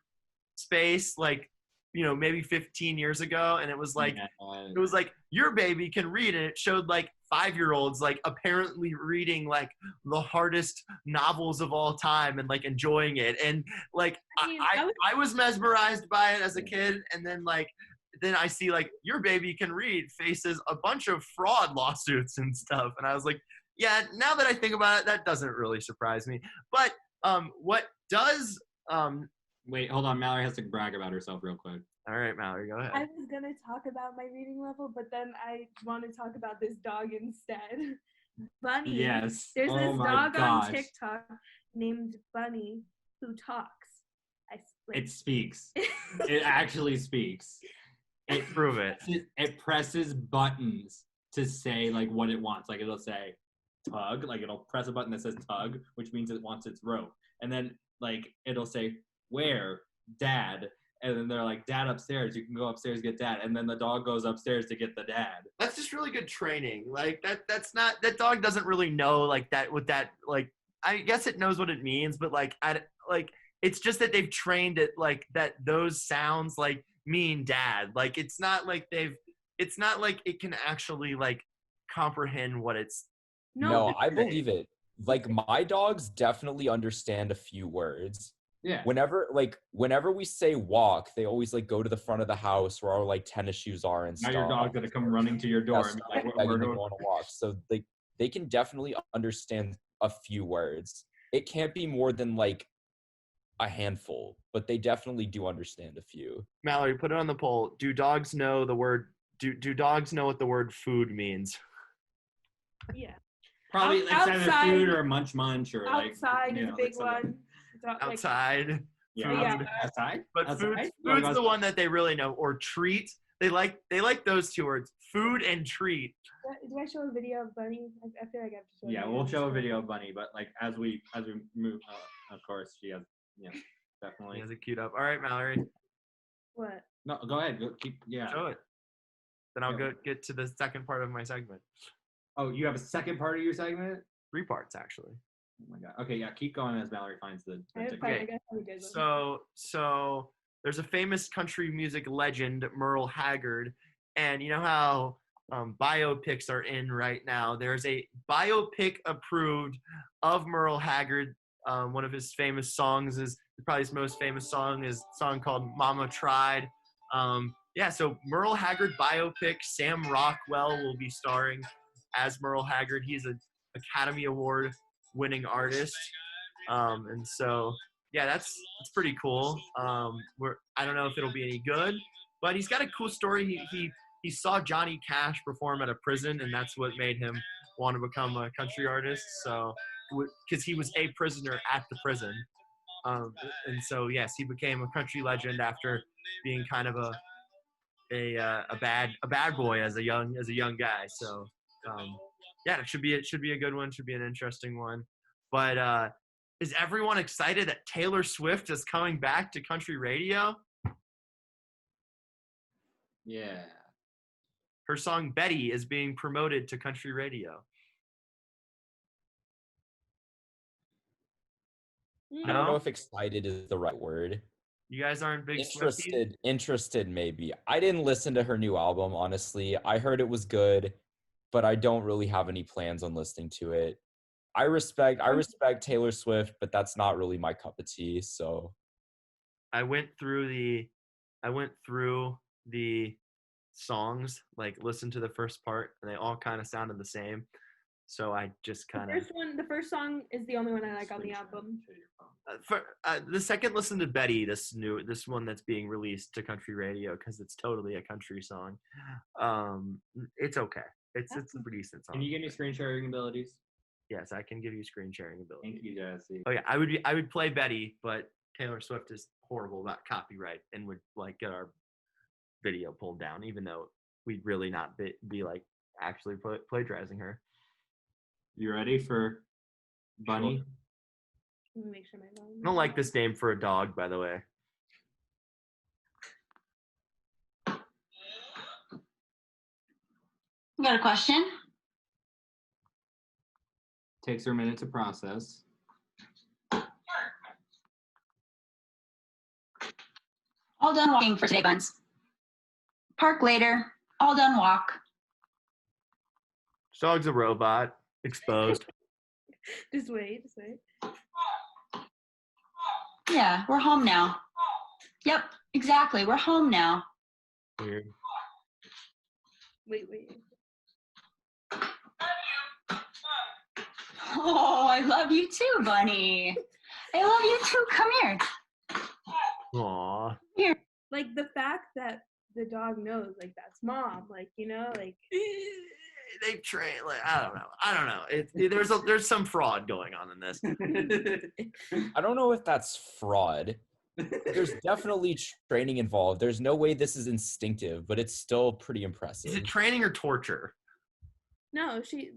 space. Like maybe 15 years ago, and it was like Yeah. it was like your baby can read, and it showed like 5-year-olds like apparently reading like the hardest novels of all time and like enjoying it, and like I was mesmerized by it as a kid, and then I see like your baby can read faces a bunch of fraud lawsuits and stuff, and I was like, yeah, now that I think about it, that doesn't really surprise me. But what does Wait, hold on. Mallory has to brag about herself real quick. all right, Mallory, go ahead. I was gonna talk about my reading level, but then I want to talk about this dog instead. Bunny. Yes. There's Oh this my dog gosh. on TikTok named Bunny who talks. It speaks. It actually speaks. It Prove it. It presses buttons to say like what it wants. Like it'll say tug, like it'll press a button that says tug, which means it wants its rope. And then like it'll say where, dad. And then they're like, dad upstairs, you can go upstairs get dad. And then the dog goes upstairs to get the dad. That's just really good training. Like that's not, that dog doesn't really know like that with that, like, I guess it knows what it means, but like it's just that they've trained it like that those sounds like mean dad. Like it's not like it can actually like comprehend what it's. No, I believe it. Like my dogs definitely understand a few words. Yeah. Whenever we say walk, they always like go to the front of the house where our like tennis shoes are and Now stuff. your dog's gonna come running to your door Yes, and be like, begging we're to going. go on a walk. So they can definitely understand a few words. It can't be more than like a handful, but they definitely do understand a few. Mallory, put it on the poll. Do dogs know the word? Do dogs know what the word food means? Yeah. Probably it's either Outside- food or munch or Outside like is a big one. Outside. Yeah, Food. outside. But Outside? food's the one that they really know. Or treat. They like those two words. Food and treat. Do I show a video of Bunny? I feel like I have to show. Yeah, we'll show a video of Bunny, but like as we move, of course she has. Yeah, He definitely. has it queued up. All right, Mallory, What? No, go ahead. Go keep. Yeah. show it. Then I'll Yeah. go get to the second part of my segment. Oh, you have a second part of your segment? 3 parts actually. Oh my god. Okay, yeah. Keep going as Mallory finds the I have TikTok. fun. Okay. I guess I'm a good one. So there's a famous country music legend, Merle Haggard, and you know how biopics are in right now. There's a biopic approved of Merle Haggard. One of his famous songs is probably his most famous song is a song called "Mama Tried." So Merle Haggard biopic. Sam Rockwell will be starring as Merle Haggard. He's an Academy Award winning artist. And so, yeah, that's pretty cool. I don't know if it'll be any good, but he's got a cool story. He saw Johnny Cash perform at a prison, and that's what made him want to become a country artist. So, because he was a prisoner at the prison. And so, yes, he became a country legend after being kind of a bad boy as a young guy. So, it should be a good one. Should be an interesting one. But is everyone excited that Taylor Swift is coming back to country radio? Yeah. Her song Betty is being promoted to country radio. I don't know if excited is the right word. You guys aren't big Swifties? Interested maybe. I didn't listen to her new album, honestly. I heard it was good, but I don't really have any plans on listening to it. I respect Taylor Swift, but that's not really my cup of tea, so I went through the songs, like listened to the first part, and they all kind of sounded the same. So I just kind of The first song is the only one I like on the album. the second listen to Betty, this one that's being released to country radio, because it's totally a country song. It's okay. It's a pretty decent song. Can you give me screen sharing abilities? Yes, I can give you screen sharing ability. Thank you, Jesse. Oh yeah, I would play Betty, but Taylor Swift is horrible about copyright and would like get our video pulled down, even though we'd really not be like actually plagiarizing her. You ready for Bunny? Sure. Let me make sure my volume. I don't like this name for a dog, by the way. You got a question? Takes her a minute to process. All done walking for today, Buns. Park later. All done walk. Dog's a robot. Exposed. Just wait. Yeah, we're home now. Yep, exactly. We're home now. Weird. Wait. Oh, I love you too, Bunny. I love you too. Come here. Aww. Like the fact that the dog knows, like that's mom, like like They train like I don't know. There's some fraud going on in this. I don't know if that's fraud. There's definitely training involved. There's no way this is instinctive, but it's still pretty impressive. Is it training or torture? no, she.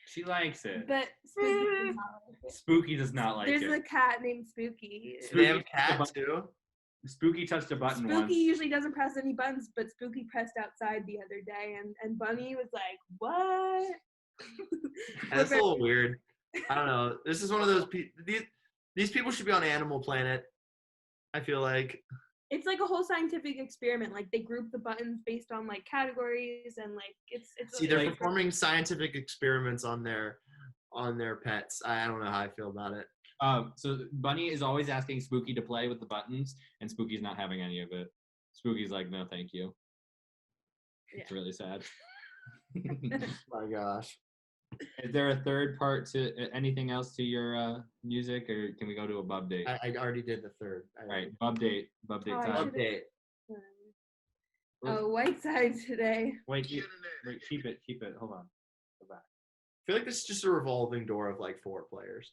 She likes it. But Spooky does not like it. Spooky does not like There's it. a cat named Spooky. Do they have a cat too? Spooky touched a button Spooky once. usually doesn't press any buttons, but Spooky pressed outside the other day, and Bunny was like, "What?" That's a little weird. I don't know. This is one of those these people should be on Animal Planet. I feel like It's like a whole scientific experiment. Like they group the buttons based on like categories, and like it's. see they're performing scientific experiments on their pets. I don't know how I feel about it. So Bunny is always asking Spooky to play with the buttons, and Spooky's not having any of it. Spooky's like, no, thank you. Yeah. It's really sad. My gosh. Is there a third part to anything else to your music, or can we go to a bub date? I already did the third. All right, bub date Oh, I time. should've- Update. Oh, Whiteside today. Wait, keep it. Hold on. Go back. I feel like this is just a revolving door of like 4 players.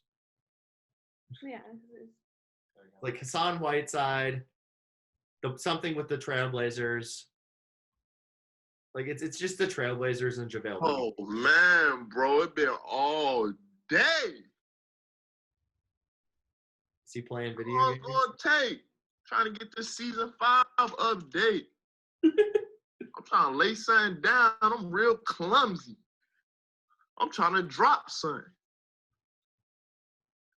Yeah. There we go. Like Hassan Whiteside, something with the Trailblazers. Like it's just the Trailblazers and JaVale. Oh man, bro, it been all day. Is he playing video On games? tape, trying to get this season 5 update. I'm trying to lay something down. I'm real clumsy. I'm trying to drop something.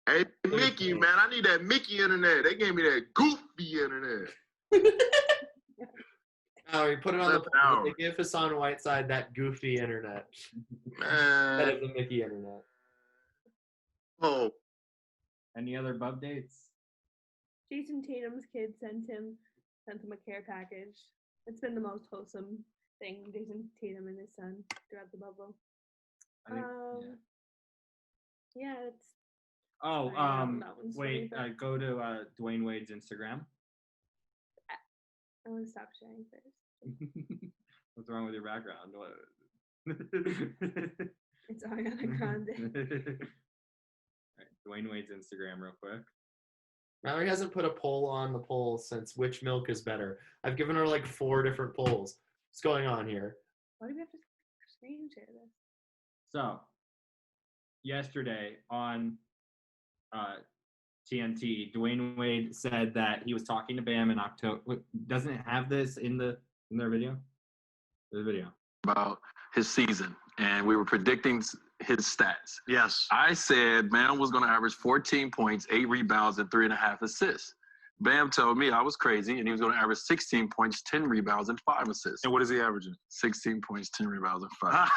Hey, Mickey, man, I need that Mickey internet. They gave me that goofy internet. Oh, you put it on the 11 hours. They give Hassan Whiteside that goofy internet instead Man, of the Mickey internet. oh, Any other bub dates? Jason Tatum's kid sent him a care package. It's been the most wholesome thing, Jason Tatum and his son throughout the bubble. I think, Yeah, it's. Oh, I know that one's wait. funny, but- Go to Dwayne Wade's Instagram. I want to stop sharing first. What's wrong with your background? What? It's Ariana Grande. All right, Dwayne Wade's Instagram real quick. Mallory hasn't put a poll on the poll since which milk is better. I've given her like 4 different polls. What's going on here? Why do we have to screen share this? So, yesterday on TNT, Dwayne Wade said that he was talking to Bam in October. Doesn't it have this in their video? The video. About his season, and we were predicting his stats. yes. I said Bam was going to average 14 points, 8 rebounds, and 3.5 assists. Bam told me I was crazy, and he was going to average 16 points, 10 rebounds, and 5 assists. And what is he averaging? 16 points, 10 rebounds, and 5.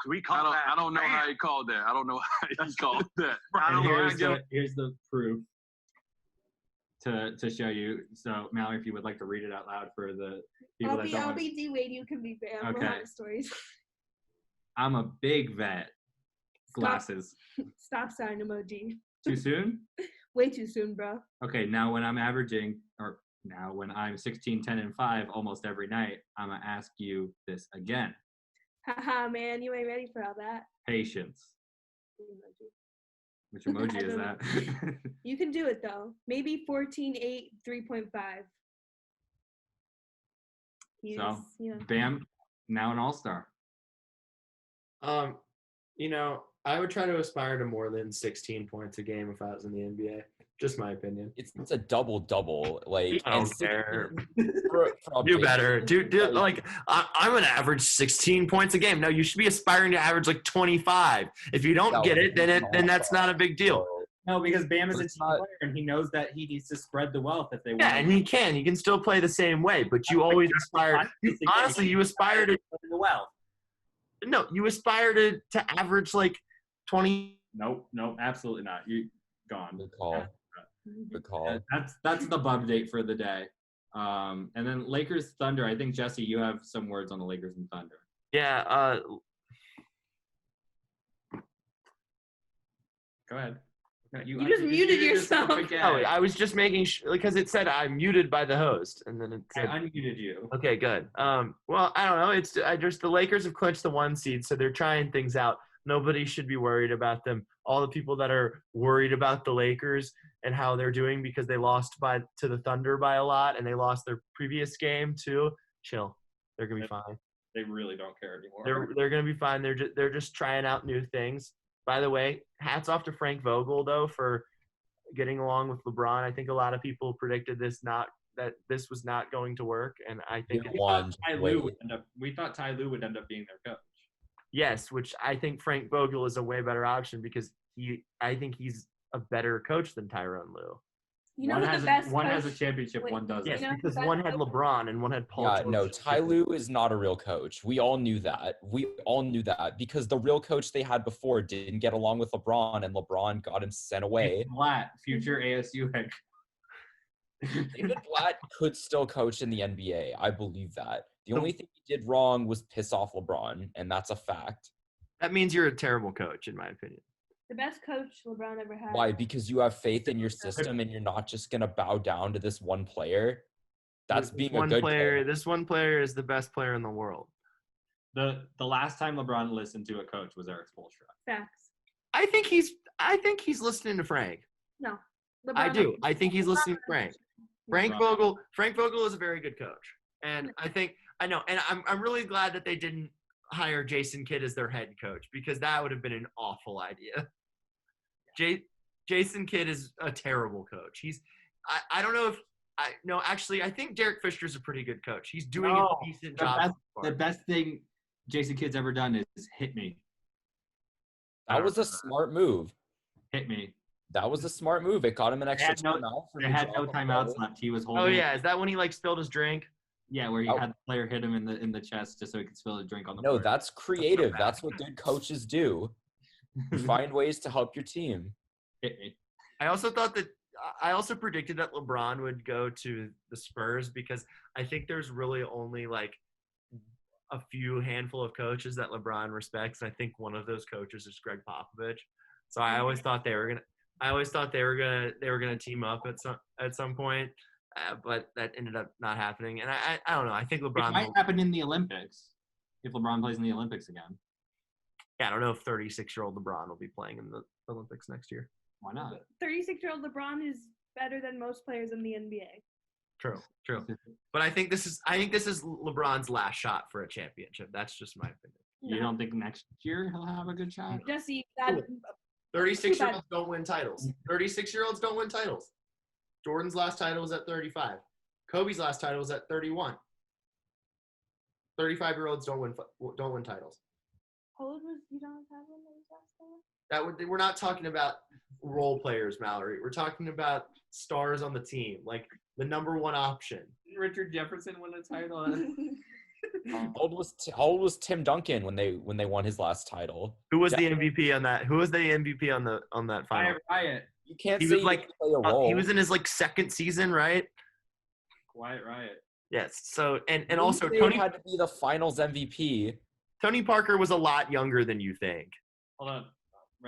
We call that. I don't know how he called that. I don't know how he called that. And here's the proof to show you. So Mallory, if you would like to read it out loud for the people that don't. I'll be D Wade. You can be Bam. Okay. We'll have stories. I'm a big vet. Glasses. Stop sign emoji. Too soon? Way too soon, bro. Okay, now when I'm averaging, or now when I'm 16, 10, and 5 almost every night, I'm going to ask you this again. Haha, man, you ain't ready for all that. Patience. Emoji. Which emoji I is don't that? You can do it though. Maybe 14, 8, 3.5. So, Yeah. Bam, now an all-star. You know, I would try to aspire to more than 16 points a game if I was in the NBA. Just my opinion. It's a double-double. Like, I don't and care. for Do updates, better. Do like I'm gonna average 16 points a game. No, you should be aspiring to average like 25. If you don't get it, then that's not a big deal. No, because Bam is a It's team not- player, and he knows that he needs to spread the wealth if they want. Yeah, and he can still play the same way, but you always aspire. Honestly, you aspire to the wealth. no, you aspire to average like 20. Nope, absolutely not. You gone. Good call. Good call. That's the bub date for the day. And then Lakers Thunder. I think Jesse, you have some words on the Lakers and Thunder. Yeah, Go ahead. You just muted yourself. oh, I was just making because it said I'm muted by the host, and then it I said, unmuted you. okay, good. Well, I don't know. It's just the Lakers have clinched the 1 seed, so they're trying things out. Nobody should be worried about them. All the people that are worried about the Lakers and how they're doing because they lost to the Thunder by a lot, and they lost their previous game too. Chill. They're gonna be fine. They really don't care anymore. They're gonna be fine. They're just trying out new things. By the way, hats off to Frank Vogel though for getting along with LeBron. I think a lot of people predicted that this was not going to work, and I think We won. We thought Ty Lue would end up being their coach. yes, which I think Frank Vogel is a way better option because I think he's a better coach than Tyrone Lue. You know one who has the best one has a coach- championship, wait, one doesn't. Yes, You know, because that's one had so- LeBron and one had Paul Yeah, George. no, Ty Lue is not a real coach. We all knew that. We all knew that because the real coach they had before didn't get along with LeBron, and LeBron got him sent away. Blatt, future ASU head. David Blatt could still coach in the NBA. I believe that. The only thing he did wrong was piss off LeBron, and that's a fact. That means you're a terrible coach, in my opinion. The best coach LeBron ever had. Why? Because you have faith in your system, and you're not just gonna bow down to this one player. That's being a good player. coach. This one player is the best player in the world. The last time LeBron listened to a coach was Eric Spoelstra. Facts. I think he's listening to Frank. No. I LeBron- do. I think he's listening to Frank. Frank LeBron. Vogel is a very good coach, and I know, and I'm really glad that they didn't hire Jason Kidd as their head coach because that would have been an awful idea. Jason Kidd is a terrible coach. I don't know if I think Derek Fisher's a pretty good coach. He's doing a decent job. The best thing Jason Kidd's ever done is hit me. That was a smart move. Hit me. That was a smart move. It got him an They extra had no, timeout. for they the had no job. timeouts left. He was holding. Oh yeah, is that when he spilled his drink? Yeah, where he Oh. had the player hit him in the chest just so he could spill a drink on the No, floor. that's creative. That's what good coaches do. You find ways to help your team. Hit me. I also predicted that LeBron would go to the Spurs because I think there's really only like a few handful of coaches that LeBron respects. And I think one of those coaches is Greg Popovich. So I always thought they were gonna team up at some point, but that ended up not happening. And I don't know. I think It LeBron. might happen in the Olympics if LeBron plays in the Olympics again. I don't know if 36-year-old LeBron will be playing in the Olympics next year. Why not? 36-year-old LeBron is better than most players in the NBA. True. But I think this is LeBron's last shot for a championship. That's just my opinion. You don't think next year he'll have a good shot? Jesse, that 36-year-olds don't win titles. 36-year-olds don't win titles. Jordan's last title was at 35. Kobe's last title was at 31. 35-year-olds don't win titles. how old was you don't have one that was last time? We're not talking about role players, Mallory. We're talking about stars on the team, like the number one option. Richard Jefferson won a title. How old was Tim Duncan when they won his last title? Who was the MVP on that? Who was the MVP on that final? Riot. You can't He say was he like didn't play a role. he was in his second season, right? Quiet Riot. Yes. So and Who also say Tony had to be the Finals MVP. Tony Parker was a lot younger than you think. Hold on.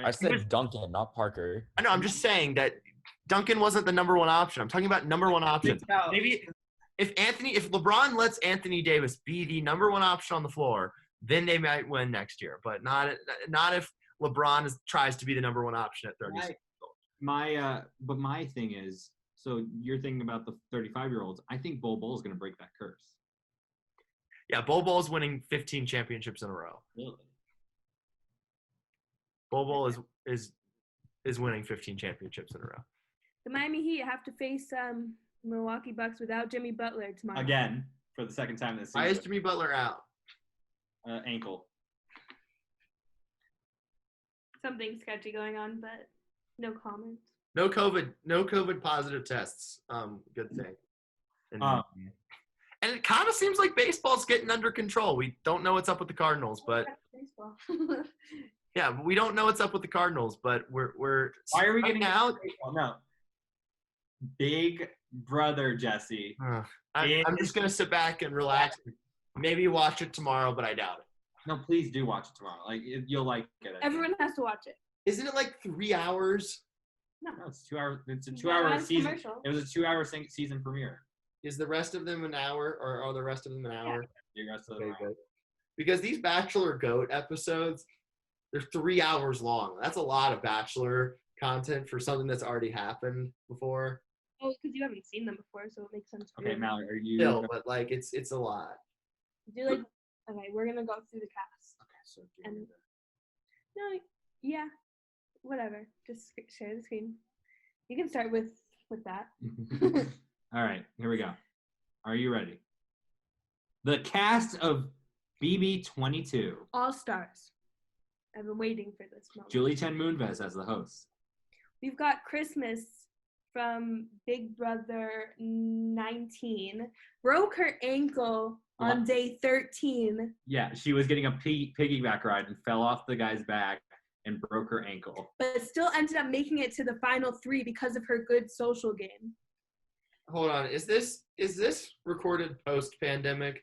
I said Duncan, not Parker. I know. I'm just saying that Duncan wasn't the number one option. I'm talking about number one option. Maybe if LeBron lets Anthony Davis be the number one option on the floor, then they might win next year. But not if LeBron tries to be the number one option at 36. But my thing is, so you're thinking about the 35-year-olds. I think Bol Bol is going to break that curse. Yeah, Bol Bol's winning 15 championships in a row. Really? Bol Bol is winning 15 championships in a row. The Miami Heat have to face Milwaukee Bucks without Jimmy Butler tomorrow. Again, for the second time this season. Why is Jimmy Butler out? Ankle. Something sketchy going on, but No comment. No COVID positive tests. Good thing. And it kind of seems like baseball's getting under control. We don't know what's up with the Cardinals, but Baseball. yeah, we don't know what's up with the Cardinals, but we're Why are we right getting out? No. Big Brother Jesse. I'm just gonna sit back and relax. Maybe watch it tomorrow, but I doubt it. No, please do watch it tomorrow. Like you'll like it. I think. Everyone has to watch it. Isn't it like 3 hours? No, it's 2 hours. It's a Yeah, 2-hour that's season. commercial. It was a 2-hour season premiere. Is the rest of them an hour, or are the rest of them an hour? The rest of Okay, them. good. Because these Bachelor Goat episodes, they're 3 hours long. That's a lot of Bachelor content for something that's already happened before. Oh, because you haven't seen them before, so it makes sense. For Okay, you. Mallory, are you? Still, but like it's a lot. Do like okay, we're gonna go through the cast. Okay, so And no, yeah, whatever. Just share the screen. You can start with that. All right, here we go. Are you ready? The cast of BB22. All stars. I've been waiting for this moment. Julie Chen Moonves as the host. We've got Christmas from Big Brother 19. Broke her ankle on day 13, Yeah, she was getting a piggyback ride and fell off the guy's back and broke her ankle. but still ended up making it to the final 3 because of her good social game. Hold on, is this recorded post pandemic?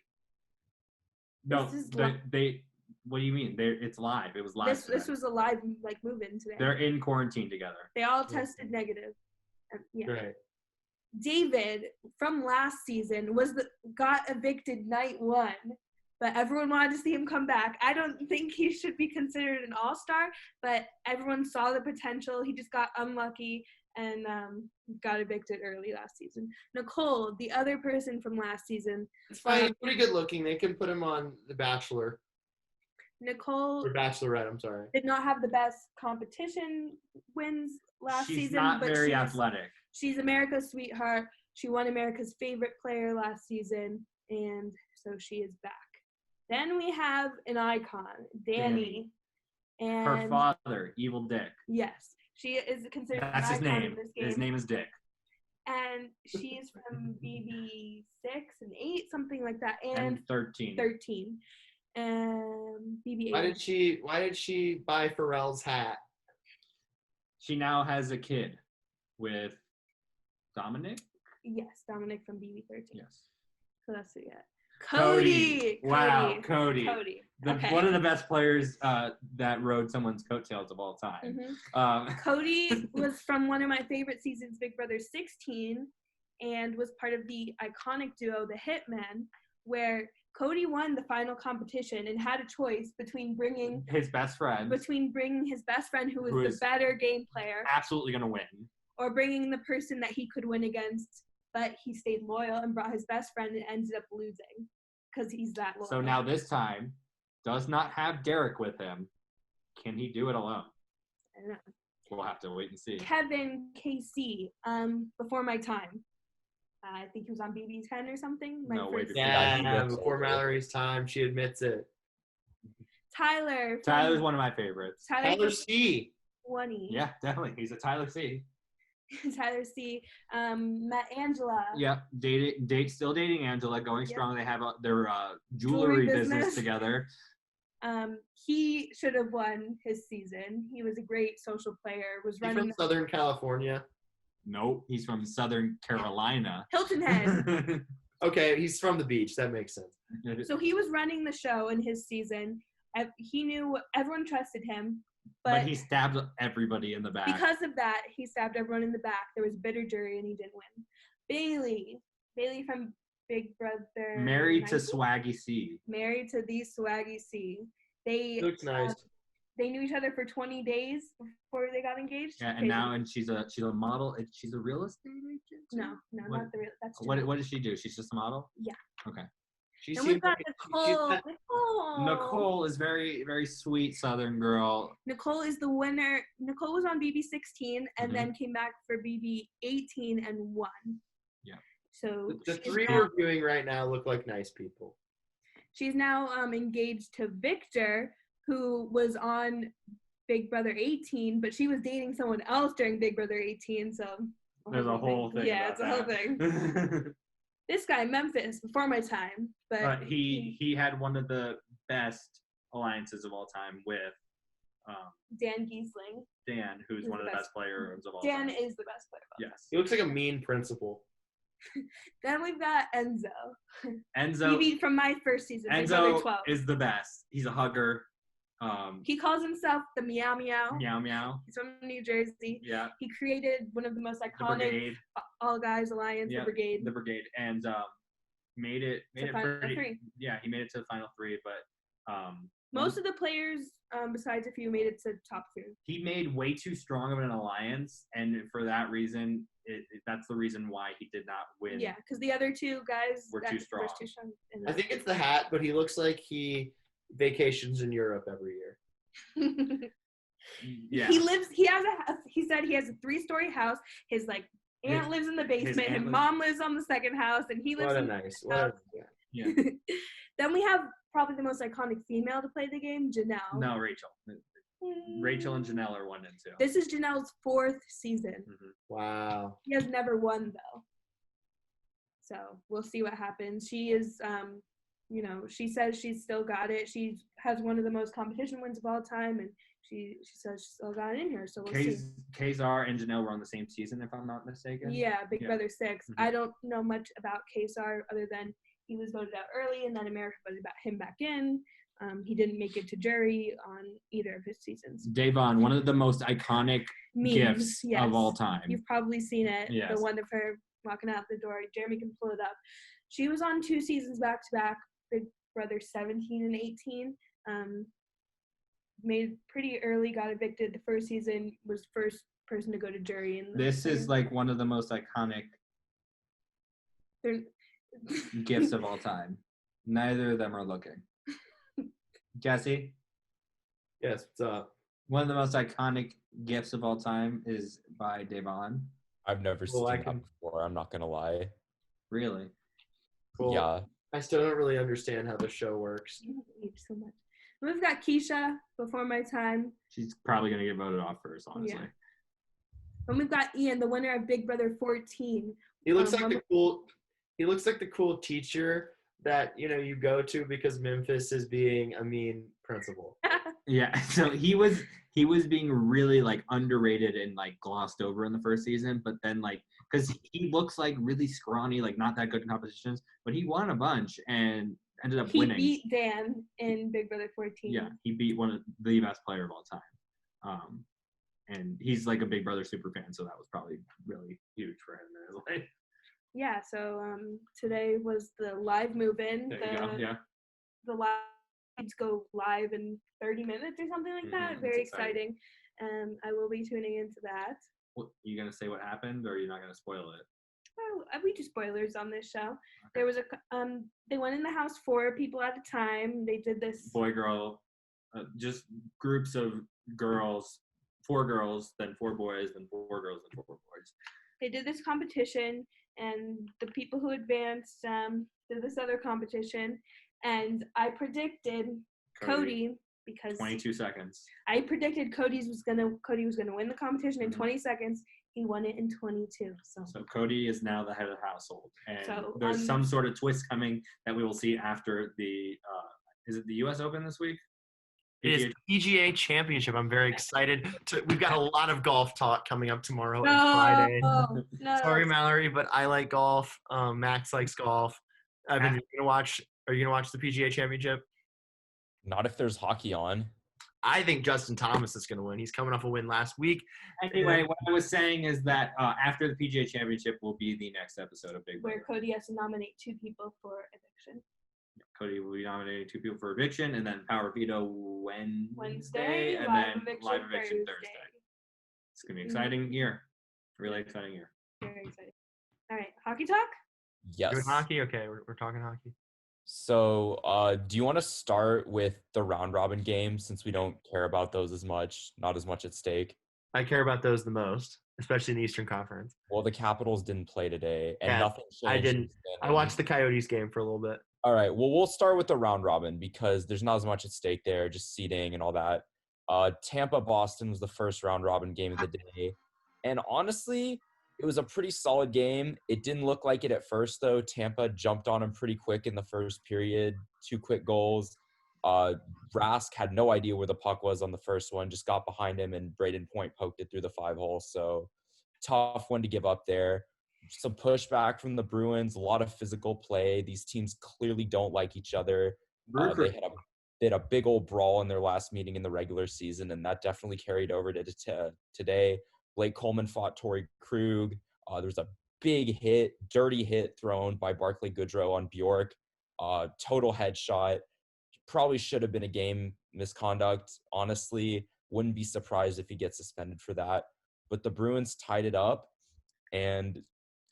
No, This is they. What do you mean? It's live. It was live. This was a live move-in today. They're in quarantine together. They all tested negative. Yeah. Right. David from last season got evicted night 1, but everyone wanted to see him come back. I don't think he should be considered an all-star, but everyone saw the potential. He just got unlucky and got evicted early last season. Nicole, the other person from last season. It's fine. He's pretty good looking. They can put him on The Bachelor. Nicole Or Bachelorette, I'm sorry. did not have the best competition wins last She's season. not but very athletic. She's America's sweetheart. She won America's favorite player last season, and so she is back. Then we have an icon, Danny. And Her father, Evil Dick. yes, she is considered That's an his icon name. in this game. His name is Dick. And she's from BB 6 and 8, something like that, and 13. 13. BB 8. Why did she buy Pharrell's hat? She now has a kid with Dominic. Yes, Dominic from BB 13. Yes. So that's it. Cody. Wow, Cody. Cody. One of the best players that rode someone's coattails of all time. Mm-hmm. Cody was from one of my favorite seasons, Big Brother 16, and was part of the iconic duo, the Hitmen, where Cody won the final competition and had a choice between bringing his best friend, his best friend who was the better game player, absolutely gonna win, or bringing the person that he could win against, but he stayed loyal and brought his best friend and ended up losing because he's that loyal. So now this time, does not have Derek with him. Can he do it alone? I don't know. We'll have to wait and see. Kevin KC, before my time. I think he was on BB 10 or something. Before Mallory's time, she admits it. Tyler's one of my favorites. Tyler C. 20. Yeah, definitely. He's a Tyler C. Tyler C. Met Angela. Yep, still dating Angela, going strong. They have their jewelry business together. He should have won his season. He was a great social player. Was running from Southern California. Nope, he's from Southern Carolina. Hilton Head. Okay, he's from the beach. That makes sense. So he was running the show in his season. He knew everyone trusted him. But he stabbed everybody in the back. Because of that, he stabbed everyone in the back. There was bitter jury, and he didn't win. Bailey from Big Brother. Married to Swaggy C. Married to the Swaggy C. They looks nice. They knew each other for 20 days before they got engaged. Yeah, and she's a model. She's a real estate agent. No, not the real. That's what does she do? She's just a model. Yeah. Okay. And we've got Nicole. Nicole is very, very sweet Southern girl. Nicole is the winner. Nicole was on BB 16 and then came back for BB 18 and won. Yeah. So the three we're viewing right now look like nice people. She's now engaged to Victor, who was on Big Brother 18, but she was dating someone else during Big Brother 18, so There's a whole thing. Yeah, about it's a whole thing. thing. This guy, Memphis, before my time, but he had one of the best alliances of all time with Dan Giesling. Dan, who's one of the best players of all Dan time. is the best player of all time. Yes. He looks like a mean principal. Then we've got Enzo. Enzo. He beat from my first season. Big Brother Enzo 12. is the best. He's a hugger. He calls himself the Meow Meow. Meow meow. He's from New Jersey. Yeah. He created one of the most The iconic Brigade. all guys alliance, Yeah, the Brigade. The Brigade, and made it Final pretty. three. Yeah, he made it to the final three, but Most of the players, besides a few, made it to top 2. he made way too strong of an alliance, and for that reason, that's the reason why he did not win. Yeah, because the other 2 guys Were too strong. I think it's the hat, but he looks like he vacations in Europe every year. Yeah. He said he has a 3-story house. His aunt lives in the basement. His mom lives on the second house, and he lives What a in the nice. house. Yeah. Then we have probably the most iconic female to play the game, Janelle. No, Rachel. Rachel and Janelle are 1 and 2. This is Janelle's 4th season. Wow. He has never won though. So we'll see what happens. She is, she says she's still got it. She has one of the most competition wins of all time, and she says she's still got it in her. So we'll see. Kazar and Janelle were on the same season, if I'm not mistaken. Yeah, Big Brother 6. Mhm. I don't know much about Kazar other than he was voted out early, and then America voted him back in. He didn't make it to jury on either of his seasons. Davon, one of the most iconic Memes, gifts yes. of all time. You've probably seen it. Yes. The one of her walking out the door. Jeremy can pull it up. She was on 2 seasons back to back. Big Brother 17 and 18. Made pretty early. Got evicted. The first season was first person to go to jury. And This is like one of the most iconic gifts of all time. Neither of them are looking. Jesse? Yes, what's up? One of the most iconic gifts of all time is by Davon. I've never seen that before. I'm not gonna lie. Really? Cool. Yeah. I still don't really understand how the show works. You age so much. We've got Keisha before my time. She's probably gonna get voted off first, honestly. Yeah. And we've got Ian, the winner of Big Brother 14. He looks like the cool. He looks like the cool teacher that you go to because Memphis is being a mean principal. Yeah, so he was being really underrated and glossed over in the first season, but then because he looks really scrawny, not that good in competitions, but he won a bunch and ended up winning. He beat Dan in Big Brother 14. Yeah, he beat one of the best player of all time. And he's a Big Brother super fan, so that was probably really huge for him in his life. Yeah, so today was the live move-in. There you go, yeah. The lives go live in 30 minutes or something like that. Very exciting. I will be tuning into that. Well, you going to say what happened, or are you not going to spoil it? Oh, we do spoilers on this show. Okay. There was they went in the house 4 people at a time. They did this. Boy, girl, just groups of girls, 4 girls, then 4 boys, then 4 girls, then 4 boys. They did this competition, and the people who advanced did this other competition, and I predicted Cody because 22 seconds. I predicted Cody was gonna win the competition in 20 seconds. He won it in 22. So Cody is now the head of the household, and so, there's some sort of twist coming that we will see after the. Is it the U.S. Open this week? It is PGA Championship. I'm very excited. We've got a lot of golf talk coming up tomorrow and Friday. No. Sorry, Mallory, but I like golf. Max likes golf. Evan, are you gonna watch the PGA Championship? Not if there's hockey on. I think Justin Thomas is gonna win. He's coming off a win last week. Anyway, what I was saying is that after the PGA Championship will be the next episode of Big Brother. Where Cody has to nominate 2 people for eviction. Cody will be nominating 2 people for eviction, and then Power Veto Wednesday, and live then eviction live eviction Thursday. It's gonna be an exciting year. Really exciting year. Very exciting. All right, hockey talk. Yes. Doing hockey? Okay, we're talking hockey. So, do you want to start with the round robin games since we don't care about those as much? Not as much at stake. I care about those the most, especially in the Eastern Conference. Well, the Capitals didn't play today, and Yeah, nothing changed. I didn't. I watched the Coyotes game for a little bit. All right. Well, we'll start with the round robin because there's not as much at stake there, just seeding and all that. Tampa-Boston was the first round-robin game of the day. And honestly, it was a pretty solid game. It didn't look like it at first, though. Tampa jumped on him pretty quick in the first period. 2 quick goals. Rask had no idea where the puck was on the first one, just got behind him, and Braden Point poked it through the 5-hole. So tough one to give up there. Some pushback from the Bruins, a lot of physical play. These teams clearly don't like each other. They had a big old brawl in their last meeting in the regular season, and that definitely carried over to today. Blake Coleman fought Torrey Krug. There was a big hit, dirty hit thrown by Barclay Goodrow on Bjork. Total headshot. Probably should have been a game misconduct. Honestly, wouldn't be surprised if he gets suspended for that. But the Bruins tied it up, and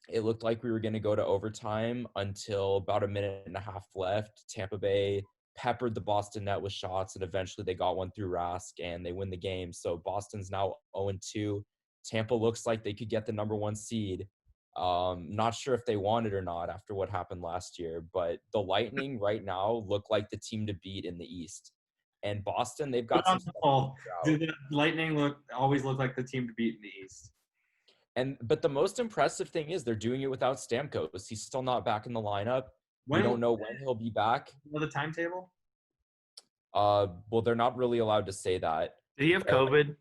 it looked like we were going to go to overtime until about a minute and a half left. Tampa Bay peppered the Boston net with shots, and eventually they got one through Rask, and they win the game. So Boston's now 0-2. Tampa looks like they could get the number 1 seed. Not sure if they want it or not after what happened last year, but the Lightning right now look like the team to beat in the East. And Boston, they've got some stuff to figure out. The Lightning always look like the team to beat in the East. But the most impressive thing is they're doing it without Stamkos. He's still not back in the lineup. We don't know when he'll be back. You know the timetable? Well, they're not really allowed to say that. Did he have COVID?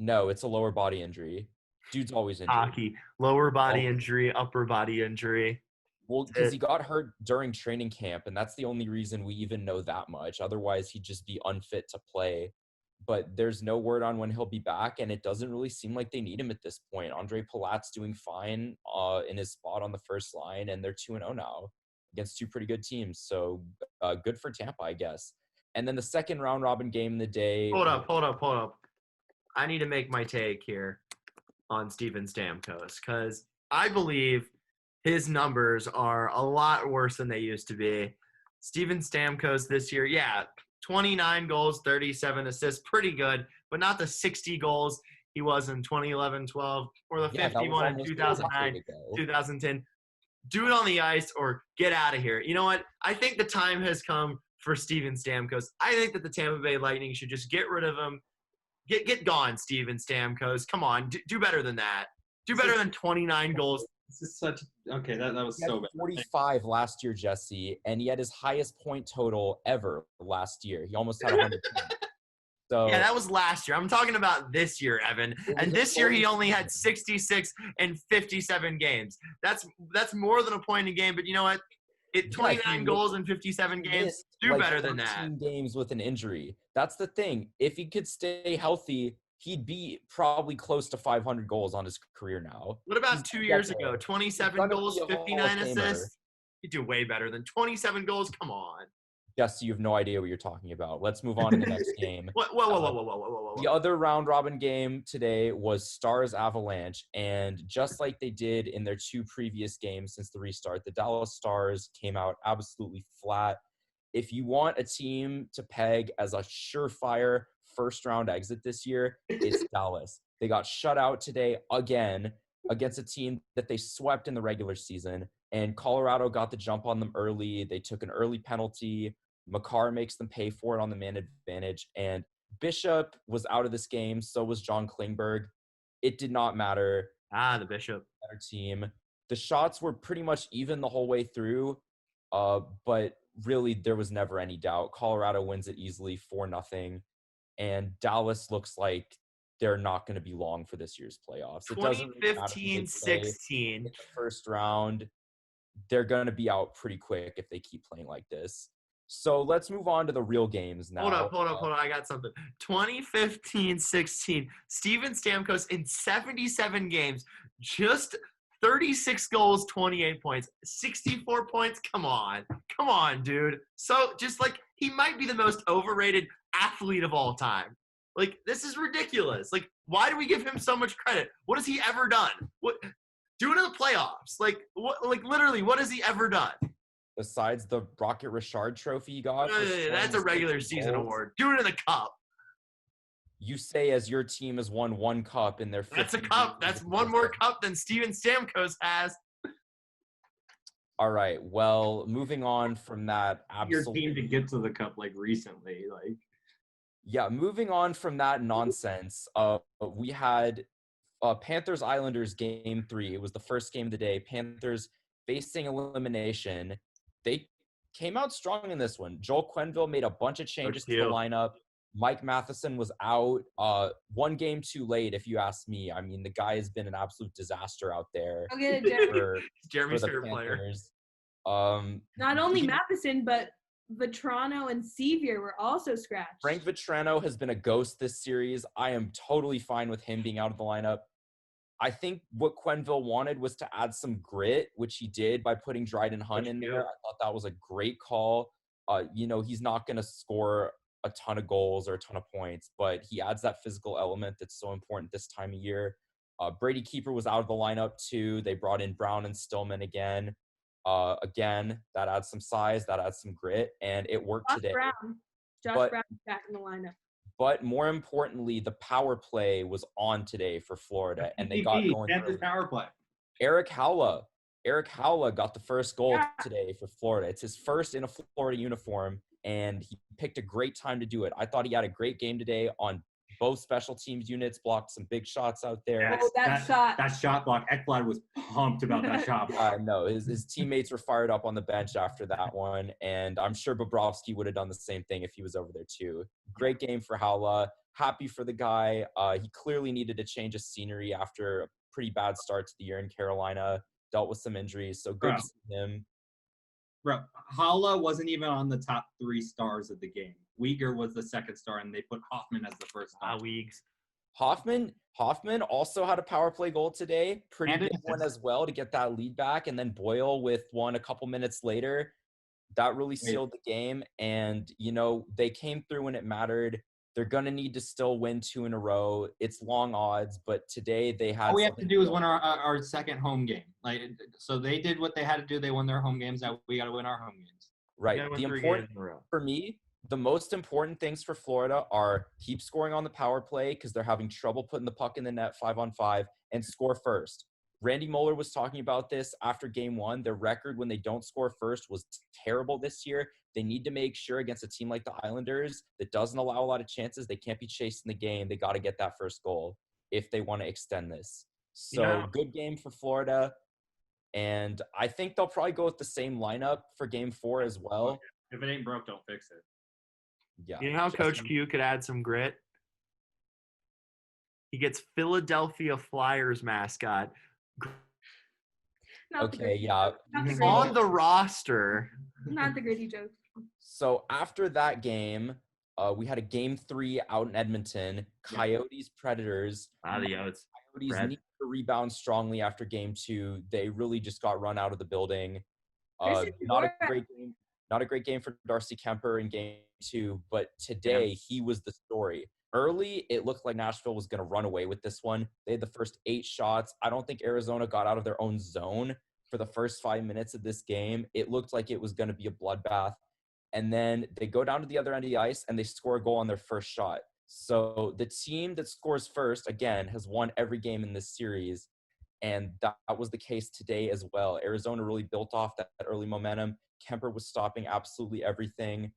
No, it's a lower body injury. Dude's always injured. Hockey. Lower body injury, upper body injury. Well, because he got hurt during training camp, and that's the only reason we even know that much. Otherwise, he'd just be unfit to play. But there's no word on when he'll be back, and it doesn't really seem like they need him at this point. Andre Palat's doing fine in his spot on the first line, and they're 2-0 now against 2 pretty good teams. So good for Tampa, I guess. And then the second round-robin game of the day. Hold up. I need to make my take here on Steven Stamkos, because I believe his numbers are a lot worse than they used to be. Steven Stamkos this year, 29 goals, 37 assists, pretty good, but not the 60 goals he was in 2011-12 or the 51 in 2009, 2010. Do it on the ice or get out of here. You know what? I think the time has come for Steven Stamkos. I think that the Tampa Bay Lightning should just get rid of him. Get gone, Steven Stamkos. Come on, do better than that. Do better than 29 goals. This is such okay. That was so bad. 45 last year, Jesse, and he had his highest point total ever last year. He almost had 100 points. So yeah, that was last year. I'm talking about this year, Evan. And this year he only had 66 in 57 games. That's more than a point a game. But you know what? 29 goals in 57 games. Do better than that. Games with an injury. That's the thing. If he could stay healthy, he'd be probably close to 500 goals on his career now. What about 2 years ago? 27 goals, 59 assists? He'd do way better than 27 goals. Come on. Jesse, you have no idea what you're talking about. Let's move on to the next game. Whoa. The other round-robin game today was Stars Avalanche, and just like they did in their 2 previous games since the restart, the Dallas Stars came out absolutely flat. If you want a team to peg as a surefire first-round exit this year, it's Dallas. They got shut out today again against a team that they swept in the regular season, and Colorado got the jump on them early. They took an early penalty. Makar makes them pay for it on the man advantage, and Bishop was out of this game. So was John Klingberg. It did not matter. The Bishop. Better team. The shots were pretty much even the whole way through, but really there was never any doubt. Colorado wins it easily 4-0, and Dallas looks like they're not going to be long for this year's playoffs. 2015-16. The first round, they're going to be out pretty quick if they keep playing like this. So let's move on to the real games now. Hold up. I got something. 2015-16. Steven Stamkos in 77 games, just 36 goals, 28 points, 64 points. Come on, dude. So just like he might be the most overrated athlete of all time. Like, this is ridiculous. Like, why do we give him so much credit? What has he ever done? What? Do it in the playoffs. Like, what? Like, literally, what has he ever done? Besides the Rocket Richard trophy he got? That's a regular season award. Do it in the cup. You say as your team has won 1 cup in their 50 That's a cup. That's one more cup than Steven Stamkos has. All right. Well, moving on from that. Your team to get to the cup like recently, like. Yeah, moving on from that nonsense, we had Panthers Islanders game 3. It was the first game of the day. Panthers facing elimination. They came out strong in this one. Joel Quenneville made a bunch of changes to the lineup. Mike Matheson was out. One game too late, if you ask me. I mean, the guy has been an absolute disaster out there I'll get it, Jeremy. for Jeremy's the favorite player. Panthers. Not only he- Matheson, but Vetrano and Sevier were also scratched. Frank Vetrano has been a ghost this series. I am totally fine with him being out of the lineup. I think what Quenneville wanted was to add some grit, which he did by putting Dryden Hunt in there. I thought that was a great call. He's not going to score a ton of goals or a ton of points, but he adds that physical element that's so important this time of year. Brady Keeper was out of the lineup too. They brought in Brown and Stillman again. Again, that adds some size, that adds some grit, and it worked today. Josh Brown back in the lineup. But more importantly, the power play was on today for Florida, and they got going. Panthers power play. Eric Howla got the first goal today for Florida. It's his first in a Florida uniform, and he picked a great time to do it. I thought he had a great game today on both special teams units, blocked some big shots out there. That shot block. Ekblad was pumped about that shot block. I know. His teammates were fired up on the bench after that one, and I'm sure Bobrovsky would have done the same thing if he was over there too. Great game for Howla. Happy for the guy. He clearly needed a change of scenery after a pretty bad start to the year in Carolina. Dealt with some injuries, so good to see him. Bro, Howla wasn't even on the top 3 stars of the game. Uyghur was the second star, and they put Hoffman as the first star. Weegs. Hoffman also had a power play goal today. Pretty big one as well to get that lead back. And then Boyle with one a couple minutes later. That really sealed the game. And, they came through when it mattered. They're going to need to still win 2 in a row. It's long odds, but today they had. All we have to do is win our second home game. So they did what they had to do. They won their home games. Now we got to win our home games. Right. For me, the most important things for Florida are keep scoring on the power play because they're having trouble putting the puck in the net 5-on-5 and score first. Randy Moeller was talking about this after game 1. Their record when they don't score first was terrible this year. They need to make sure against a team like the Islanders that doesn't allow a lot of chances, they can't be chasing the game. They got to get that first goal if they want to extend this. So good game for Florida. And I think they'll probably go with the same lineup for game 4 as well. If it ain't broke, don't fix it. Yeah. You know how Coach Q could add some grit? He gets Philadelphia Flyers mascot Not Okay, yeah. on the roster. Not the gritty joke. So after that game, we had a game 3 out in Edmonton. Coyotes, Predators. Adios. Coyotes need to rebound strongly after game 2. They really just got run out of the building. Not a great game for Darcy Kemper in game 2, but today he was the story. Early, it looked like Nashville was going to run away with this one. They had the first 8 shots. I don't think Arizona got out of their own zone for the first 5 minutes of this game. It looked like it was going to be a bloodbath. And then they go down to the other end of the ice and they score a goal on their first shot. So the team that scores first, again, has won every game in this series. And that was the case today as well. Arizona really built off that early momentum. Kemper was stopping absolutely everything.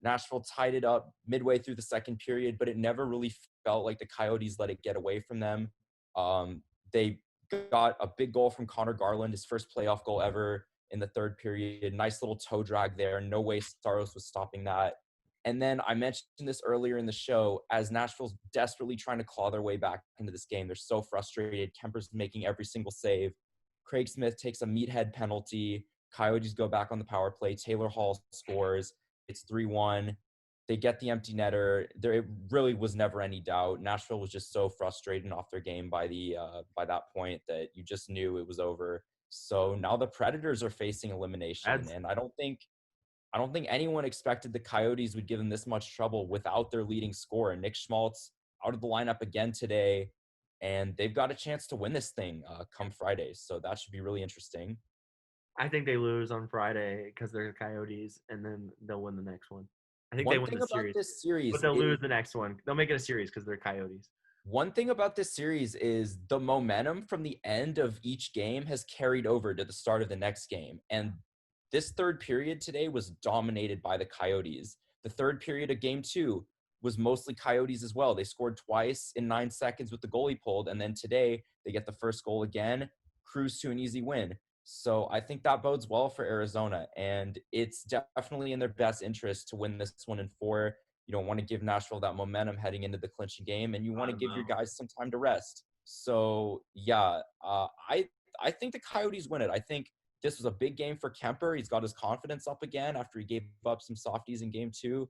Nashville tied it up midway through the second period, but it never really felt like the Coyotes let it get away from them. They got a big goal from Connor Garland, his first playoff goal ever in the third period. Nice little toe drag there. No way Staros was stopping that. And then I mentioned this earlier in the show, as Nashville's desperately trying to claw their way back into this game. They're so frustrated. Kemper's making every single save. Craig Smith takes a meathead penalty. Coyotes go back on the power play. Taylor Hall scores. It's 3-1. They get the empty netter. It really was never any doubt. Nashville was just so frustrated off their game by that point that you just knew it was over. So now the Predators are facing elimination, and I don't think anyone expected the Coyotes would give them this much trouble without their leading scorer. Nick Schmaltz out of the lineup again today, and they've got a chance to win this thing come Friday. So that should be really interesting. I think they lose on Friday because they're the Coyotes, and then they'll win the next one. I think One they win thing the about series, this series but they'll is- lose the next one. They'll make it a series because they're Coyotes. One thing about this series is the momentum from the end of each game has carried over to the start of the next game. And this third period today was dominated by the Coyotes. The third period of game 2, was mostly Coyotes as well. They scored twice in 9 seconds with the goalie pulled, and then today they get the first goal again, cruise to an easy win. So I think that bodes well for Arizona, and it's definitely in their best interest to win this one in 4. You don't want to give Nashville that momentum heading into the clinching game, and you want to give your guys some time to rest. So yeah, I think the Coyotes win it. I think this was a big game for Kemper. He's got his confidence up again after he gave up some softies in game 2.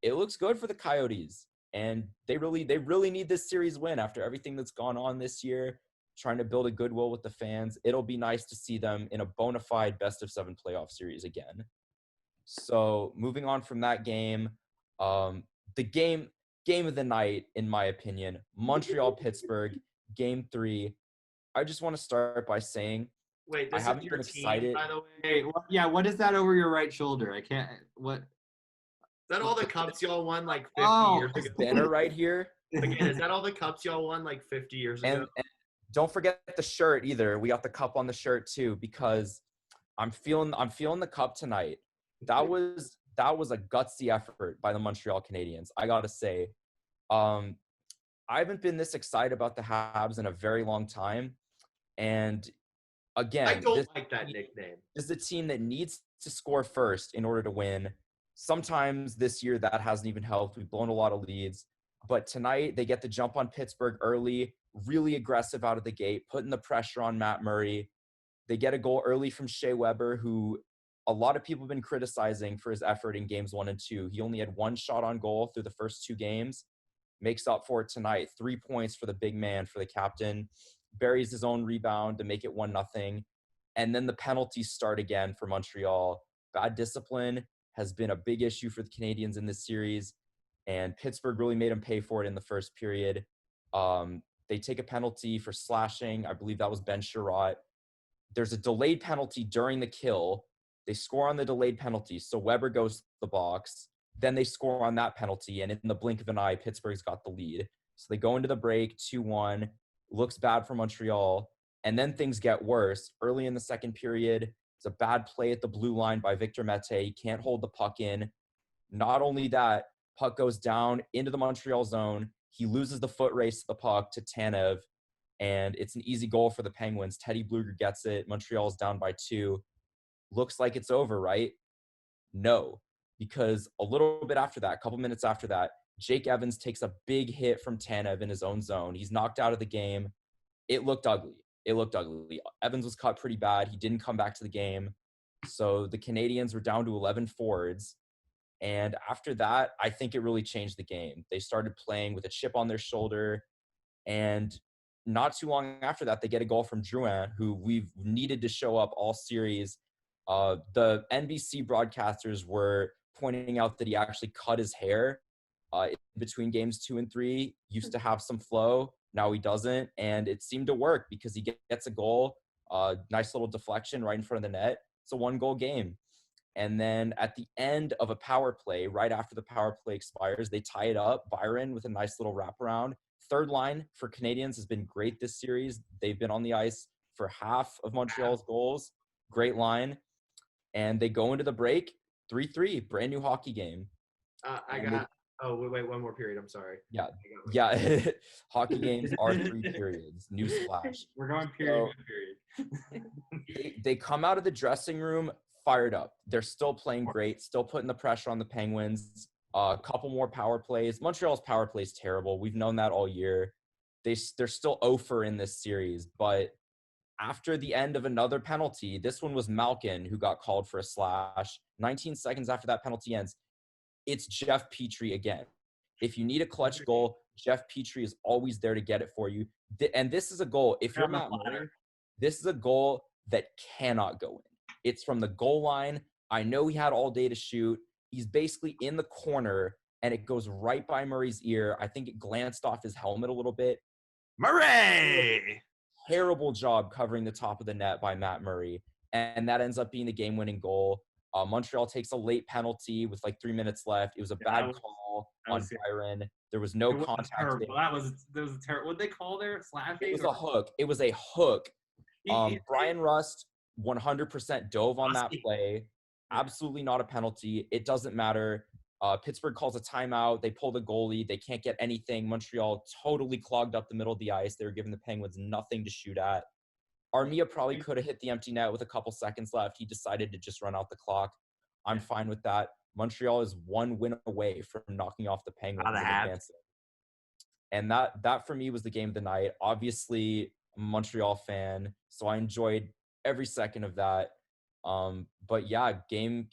It looks good for the Coyotes, and they really need this series win after everything that's gone on this year, trying to build a goodwill with the fans. It'll be nice to see them in a bona fide best-of-7 playoff series again. So moving on from that game, the game of the night, in my opinion, Montreal-Pittsburgh, game 3. I just want to start by saying, Wait, I this haven't is your been team, excited. by the way. Hey, what is that over your right shoulder? I can't. What? Is that all the cups y'all won like 50 years This ago? banner right here. Again, is that all the cups y'all won like 50 years ago? And don't forget the shirt either. We got the cup on the shirt too, because I'm feeling the cup tonight. That was a gutsy effort by the Montreal Canadiens, I gotta say. I haven't been this excited about the Habs in a very long time. And again, I don't like that nickname. This is a team that needs to score first in order to win. Sometimes this year that hasn't even helped. We've blown a lot of leads. But tonight they get the jump on Pittsburgh early, really aggressive out of the gate, putting the pressure on Matt Murray. They get a goal early from Shea Weber, who a lot of people have been criticizing for his effort in games 1 and 2. He only had 1 shot on goal through the first 2 games. Makes up for it tonight. 3 points for the big man, for the captain. Buries his own rebound to make it 1-0. And then the penalties start again for Montreal. Bad discipline has been a big issue for the Canadiens in this series, and Pittsburgh really made them pay for it in the first period. They take a penalty for slashing. I believe that was Ben Sherratt. There's a delayed penalty during the kill. They score on the delayed penalty, so Weber goes to the box. Then they score on that penalty, and in the blink of an eye, Pittsburgh's got the lead. So they go into the break, 2-1. Looks bad for Montreal. And then things get worse. Early in the second period, it's a bad play at the blue line by Victor Mete. He can't hold the puck in. Not only that, puck goes down into the Montreal zone. He loses the foot race to the puck to Tanev, and it's an easy goal for the Penguins. Teddy Bluger gets it. Montreal's down by 2. Looks like it's over, right? No, because a little bit after that, a couple minutes after that, Jake Evans takes a big hit from Tanev in his own zone. He's knocked out of the game. It looked ugly. Evans was cut pretty bad. He didn't come back to the game. So the Canadiens were down to 11 forwards. And after that, I think it really changed the game. They started playing with a chip on their shoulder. And not too long after that, they get a goal from Drouin, who we've needed to show up all series. The NBC broadcasters were pointing out that he actually cut his hair between games 2 and 3. Used to have some flow. Now he doesn't, and it seemed to work because he gets a goal, nice little deflection right in front of the net. It's a 1-goal game. And then at the end of a power play, right after the power play expires, they tie it up. Byron with a nice little wraparound. Third line for Canadiens has been great this series. They've been on the ice for half of Montreal's goals. Great line. And they go into the break, 3-3, brand new hockey game. Wait, one more period. I'm sorry. Yeah. Hockey games are 3 periods. Newsflash. We're going period by period. They come out of the dressing room fired up. They're still playing great, still putting the pressure on the Penguins. A couple more power plays. Montreal's power play is terrible. We've known that all year. They're still 0-for in this series, but after the end of another penalty, this one was Malkin who got called for a slash. 19 seconds after that penalty ends, it's Jeff Petrie again. If you need a clutch goal, Jeff Petrie is always there to get it for you. And this is a goal. If you're Matt Murray, this is a goal that cannot go in. It's from the goal line. I know he had all day to shoot. He's basically in the corner, and it goes right by Murray's ear. I think it glanced off his helmet a little bit. Murray! Terrible job covering the top of the net by Matt Murray. And that ends up being the game-winning goal. Montreal takes a late penalty with like 3 minutes left. It was a bad call on Byron. There was no contact. That was a terrible. What did they call there? Slashing? It was a hook. It was a hook. Brian Rust 100% dove on that play. Absolutely not a penalty. It doesn't matter. Pittsburgh calls a timeout. They pull the goalie. They can't get anything. Montreal totally clogged up the middle of the ice. They were giving the Penguins nothing to shoot at. Armia probably could have hit the empty net with a couple seconds left. He decided to just run out the clock. I'm fine with that. Montreal is one win away from knocking off the Penguins and advancing. And that for me was the game of the night. Obviously, I'm a Montreal fan, so I enjoyed every second of that. But yeah, game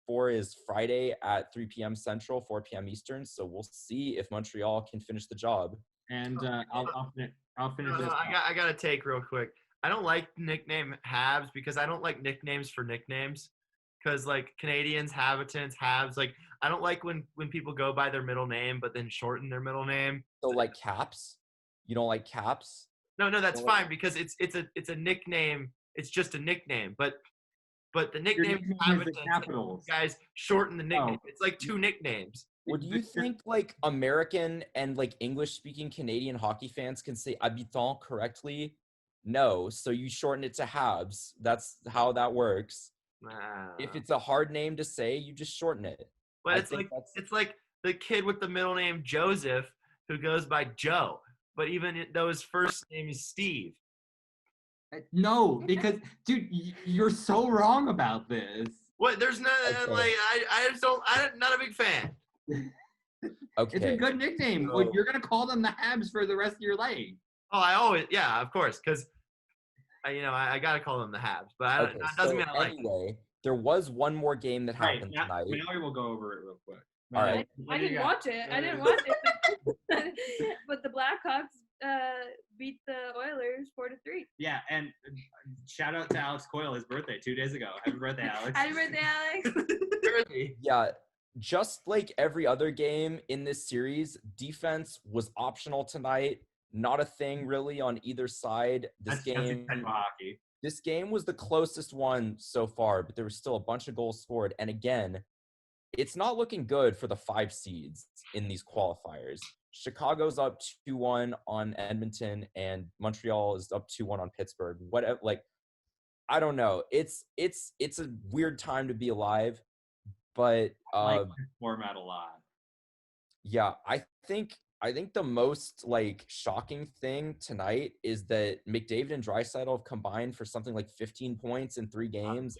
4 is Friday at 3 p.m. Central, 4 p.m. Eastern. So we'll see if Montreal can finish the job. And I'll finish this. I got to take real quick. I don't like nickname Habs because I don't like nicknames for nicknames. Because like Canadians, Habitants, Habs, like I don't like when people go by their middle name but then shorten their middle name. So like Caps? You don't like Caps? No, that's fine because it's a nickname. It's just a nickname, but the nickname guys shorten the nickname. Oh. It's like 2 nicknames. Would you think like American and like English-speaking Canadian hockey fans can say habitant correctly? No, so you shorten it to Habs. That's how that works. If it's a hard name to say, you just shorten it. But it's like the kid with the middle name Joseph who goes by Joe, but even though his first name is Steve. No, because dude, you're so wrong about this. What? There's no like I just don't. I'm not a big fan. Okay. It's a good nickname. So, You're gonna call them the Habs for the rest of your life. Oh, I always of course, because I gotta call them the Habs, but it doesn't mean I like them. Anyway, there was one more game that happened tonight. Now we will go over it real quick. All right. I didn't watch it. But the Blackhawks beat the Oilers 4-3. Yeah, and shout out to Alex Coyle, his birthday 2 days ago. Happy birthday, Alex. Happy birthday, Alex. Yeah, just like every other game in this series, defense was optional tonight. Not a thing really on either side. This game was the closest one so far, but there was still a bunch of goals scored. And again, it's not looking good for the 5 seeds in these qualifiers. Chicago's up 2-1 on Edmonton, and Montreal is up 2-1 on Pittsburgh. I don't know. It's a weird time to be alive, but I like this format a lot. Yeah, I think the most shocking thing tonight is that McDavid and Draisaitl have combined for something like 15 points in 3 games.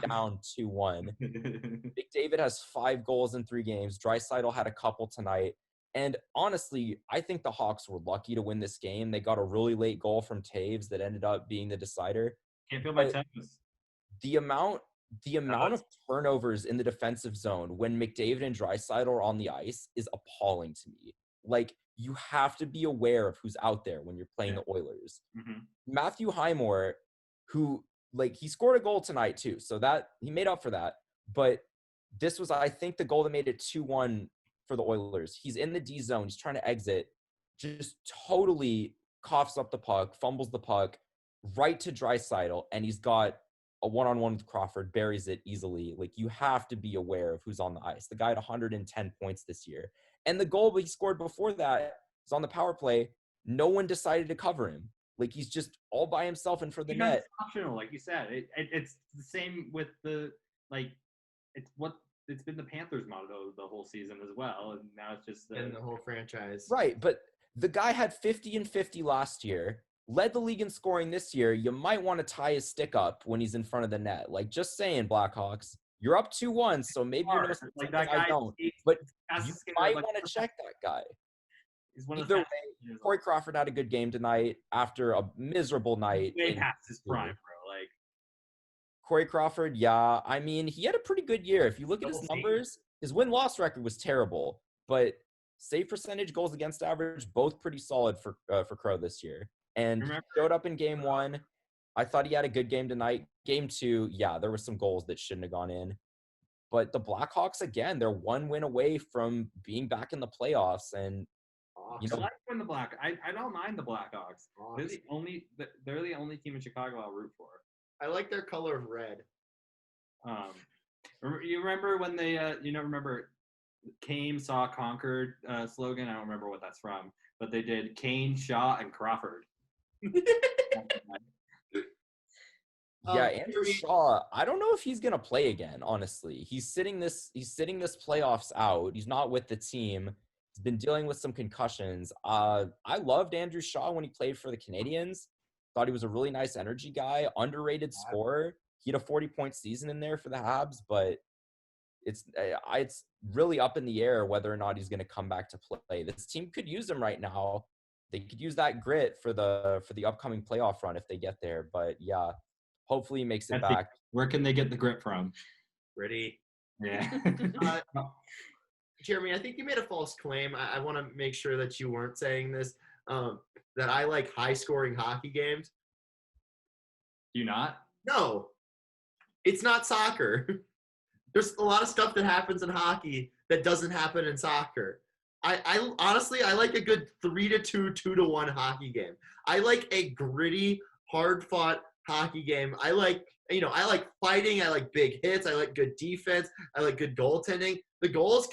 Down 2-1. McDavid has 5 goals in 3 games. Draisaitl had a couple tonight. And honestly, I think the Hawks were lucky to win this game. They got a really late goal from Taves that ended up being the decider. Can't feel my toes. The amount of turnovers in the defensive zone when McDavid and Draisaitl are on the ice is appalling to me. You have to be aware of who's out there when you're playing the Oilers. Mm-hmm. Matthew Highmore, who, he scored a goal tonight too, so that he made up for that. But this was, I think, the goal that made it 2-1 for the Oilers. He's in the D zone. He's trying to exit. Just totally coughs up the puck, fumbles the puck right to Draisaitl, and he's got a one-on-one with Crawford, buries it easily. You have to be aware of who's on the ice. The guy had 110 points this year. And the goal he scored before that was on the power play. No one decided to cover him. He's just all by himself in front of the net. It's optional, like you said. It's the same with it's been the Panthers motto the whole season as well, and now it's just the whole franchise. Right, but the guy had 50 and 50 last year, led the league in scoring this year. You might want to tie his stick up when he's in front of the net. Just saying, Blackhawks. You're up 2-1, so maybe you're that guy. I don't. But you might want to check that guy. Either way, Corey Crawford had a good game tonight after a miserable night. Way past his prime, bro. Corey Crawford, yeah. I mean, he had a pretty good year. If you look at his numbers, his win-loss record was terrible, but save percentage, goals against average, both pretty solid for Crow this year. And he showed up in game 1. I thought he had a good game tonight. Game 2, yeah, there were some goals that shouldn't have gone in. But the Blackhawks, again, they're 1 win away from being back in the playoffs. And I like when I don't mind the Blackhawks. They're the only team in Chicago I'll root for. I like their color of red. You remember when they remember Kane saw Concord slogan? I don't remember what that's from, but they did Kane, Shaw, and Crawford. Yeah, Andrew Shaw, I don't know if he's gonna play again, honestly. He's sitting this playoffs out. He's not with the team. He's been dealing with some concussions. I loved Andrew Shaw when he played for the Canadians. Thought he was a really nice energy guy, underrated scorer. He had a 40-point season in there for the Habs, but it's really up in the air whether or not he's going to come back to play. This team could use him right now. They could use that grit for the upcoming playoff run if they get there. But yeah, hopefully he makes it back. Where can they get the grit from? Gritty. Yeah. Jeremy, I think you made a false claim. I want to make sure that you weren't saying this, that I like high-scoring hockey games. Do you not? No. It's not soccer. There's a lot of stuff that happens in hockey that doesn't happen in soccer. I honestly, I like a good 3-2, 2-1 hockey game. I like a gritty, hard-fought hockey game. I like fighting. I like big hits. I like good defense. I like good goaltending. The goals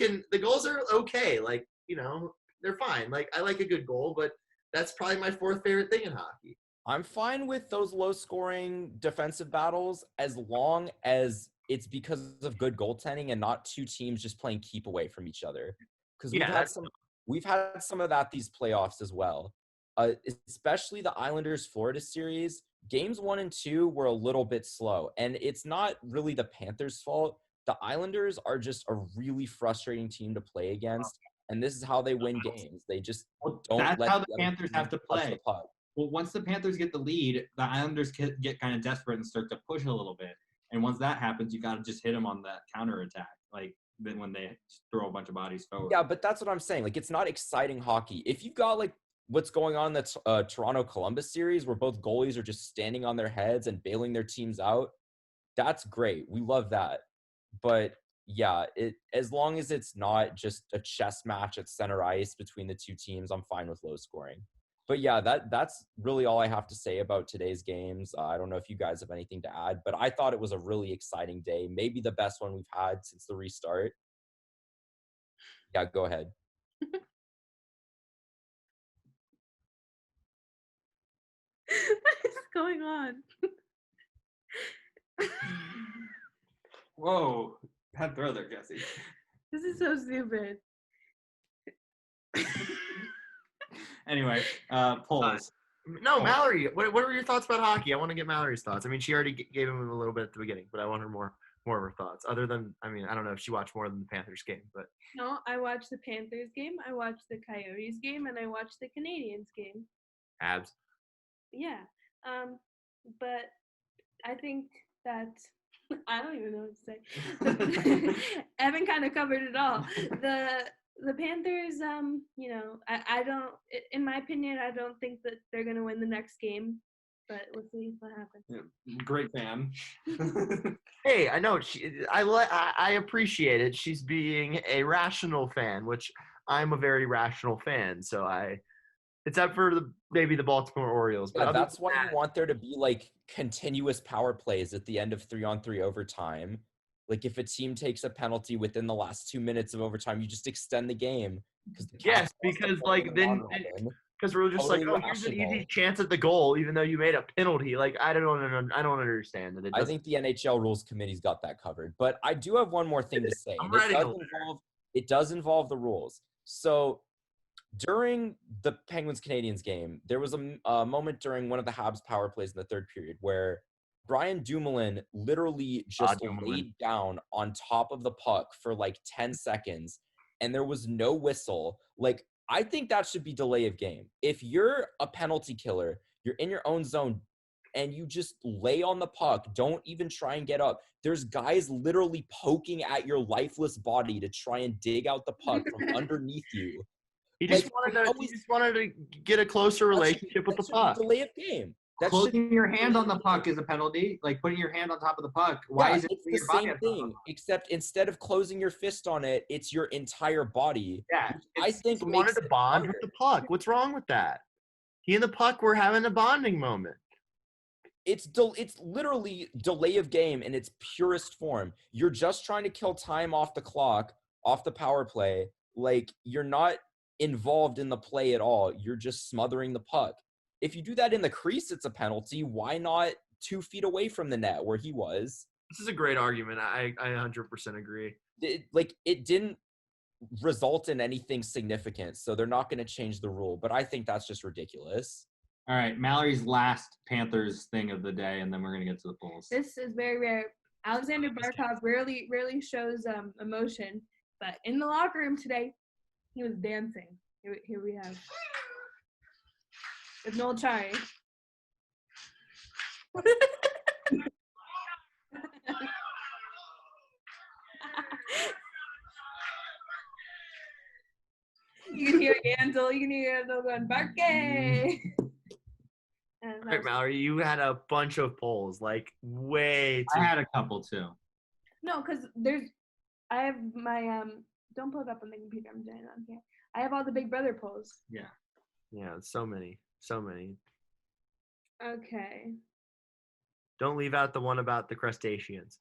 are okay. Like, they're fine. Like, I like a good goal, but that's probably my fourth favorite thing in hockey. I'm fine with those low-scoring defensive battles as long as it's because of good goaltending and not two teams just playing keep away from each other. Because we've had some of that these playoffs as well. Especially the Islanders-Florida series. Games 1 and 2 were a little bit slow, and it's not really the Panthers' fault. The Islanders are just a really frustrating team to play against, and this is how they win games. They just don't. That's how the Panthers have to play. Well, once the Panthers get the lead, the Islanders get kind of desperate and start to push a little bit. And once that happens, you got to just hit them on that counterattack, like then when they throw a bunch of bodies forward. Yeah, but that's what I'm saying. Like, it's not exciting hockey. If you've got, like, what's going on in the Toronto-Columbus series where both goalies are just standing on their heads and bailing their teams out, that's great. We love that. But, yeah, as long as it's not just a chess match at center ice between the two teams, I'm fine with low scoring. But, yeah, that's really all I have to say about today's games. I don't know if you guys have anything to add, but I thought it was a really exciting day, maybe the best one we've had since the restart. Yeah, go ahead. What is going on? Whoa. Bad throw there, Jesse. This is so stupid. Anyway, polls. No, Mallory, what were your thoughts about hockey? I want to get Mallory's thoughts. I mean, she already gave him a little bit at the beginning, but I want her more of her thoughts. Other than, I mean, I don't know if she watched more than the Panthers game, but. No, I watched the Panthers game, I watched the Coyotes game, and I watched the Canadiens game. Abs. Yeah. But I think that I don't even know what to say. Evan kind of covered it all. The Panthers, I don't, in my opinion, I don't think that they're going to win the next game, but we'll see what happens. Yeah, great fan. Hey, I know, I appreciate it. She's being a rational fan, which I'm a very rational fan, so except for maybe the Baltimore Orioles. But yeah, that's why you want there to be, like, continuous power plays at the end of 3-on-3 overtime. Like, if a team takes a penalty within the last 2 minutes of overtime, you just extend the game. Yes, because, like, then because we're just totally like, here's an easy chance at the goal, even though you made a penalty. Like, I don't understand it. I think the NHL Rules Committee's got that covered. But I do have one more thing to say. It does involve the rules. So during the Penguins-Canadiens game, there was a moment during one of the Habs power plays in the third period where Brian Dumoulin literally just laid down on top of the puck for like 10 seconds, and there was no whistle. Like, I think that should be delay of game. If you're a penalty killer, you're in your own zone, and you just lay on the puck, don't even try and get up. There's guys literally poking at your lifeless body to try and dig out the puck from underneath you. He just wanted to get a closer relationship with the puck. Delay of game. Closing your hand on the puck is a penalty. Like, putting your hand on top of the puck. Why is it the same thing? Except instead of closing your fist on it, it's your entire body. Yeah, I think he wanted to bond with the puck. What's wrong with that? He and the puck were having a bonding moment. It's literally delay of game in its purest form. You're just trying to kill time off the clock, off the power play. Like, you're not involved in the play at all. You're just smothering the puck. If you do that in the crease, it's a penalty. Why not 2 feet away from the net where he was. This is a great argument. I 100% agree. It didn't result in anything significant, so they're not going to change the rule. But I think that's just ridiculous. All right, Mallory's last Panthers thing of the day, and then we're going to get to the polls. This is very rare. Alexander Barkov rarely shows emotion, but in the locker room today, he was dancing. Here we have with Noel Chari. You can hear Ansel. You can hear Ansel going, Barkay! All right, Mallory, you had a bunch of polls, like way too. I had a couple too. No, because I have my, don't pull it up on the computer. I'm doing it on here. I have all the Big Brother polls. Yeah. Yeah, so many. Okay. Don't leave out the one about the crustaceans.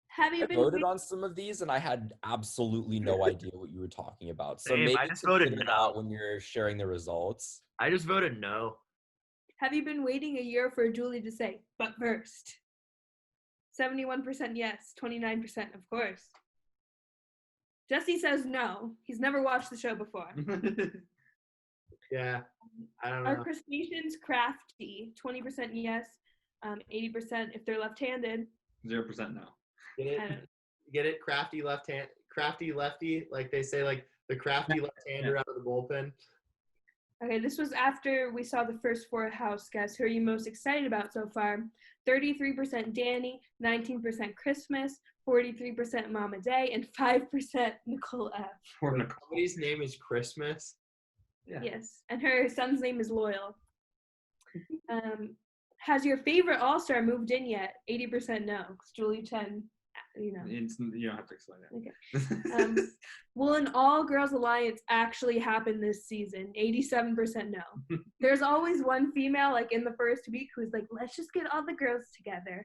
Have you I been voted on some of these, and I had absolutely no idea what you were talking about. So Same, maybe I just voted consider no. that when you're sharing the results. I just voted no. Have you been waiting a year for Julie to say, but first? 71% yes, 29% of course. Jesse says no. He's never watched the show before. Yeah, I don't know. Are crustaceans crafty? 20% yes, 80% if they're left-handed. 0% no. Get it? Crafty lefty, like they say, like the crafty left-hander out of the bullpen. Okay, this was after we saw the first 4 house guests. Who are you most excited about so far? 33% Danny, 19% Christmas, 43% Mama Day, and 5% Nicole F. Poor Nicole. Somebody's name is Christmas. Yeah. Yes, and her son's name is Loyal. Has your favorite All-Star moved in yet? 80% no, because Julie Chen, you know. You don't have to explain it. Okay. Will an all-girls alliance actually happen this season? 87% no. There's always one female, like in the first week, who's like, let's just get all the girls together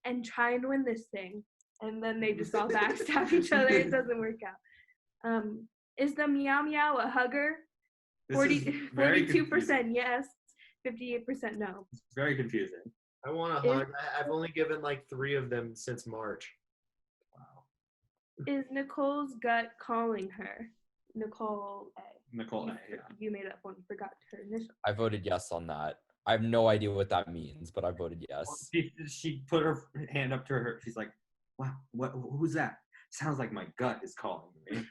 and try and win this thing. And then they just all backstab each other. It doesn't work out. Is the meow meow a hugger? 42% yes, 58% no. It's very confusing. I want a hug. I've only given like 3 of them since March. Wow. Is Nicole's gut calling her? Nicole A. Nicole A, yeah. You made up one, forgot her initial. I voted yes on that. I have no idea what that means, but I voted yes. She put her hand up to her. She's like, wow, who's that? Sounds like my gut is calling me.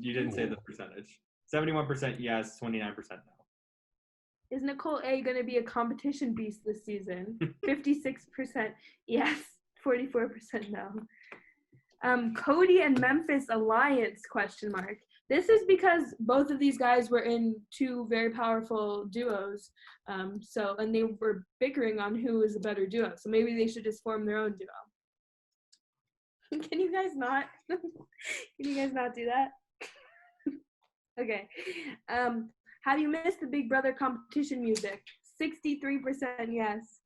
You didn't say the percentage. 71% yes, 29% no. Is Nicole A going to be a competition beast this season? 56% yes, 44% no. Cody and Memphis alliance, ? This is because both of these guys were in 2 very powerful duos, and they were bickering on who is a better duo. So maybe they should just form their own duo. Can you guys not? Can you guys not do that? Okay. Have you missed the Big Brother competition music? 63% yes.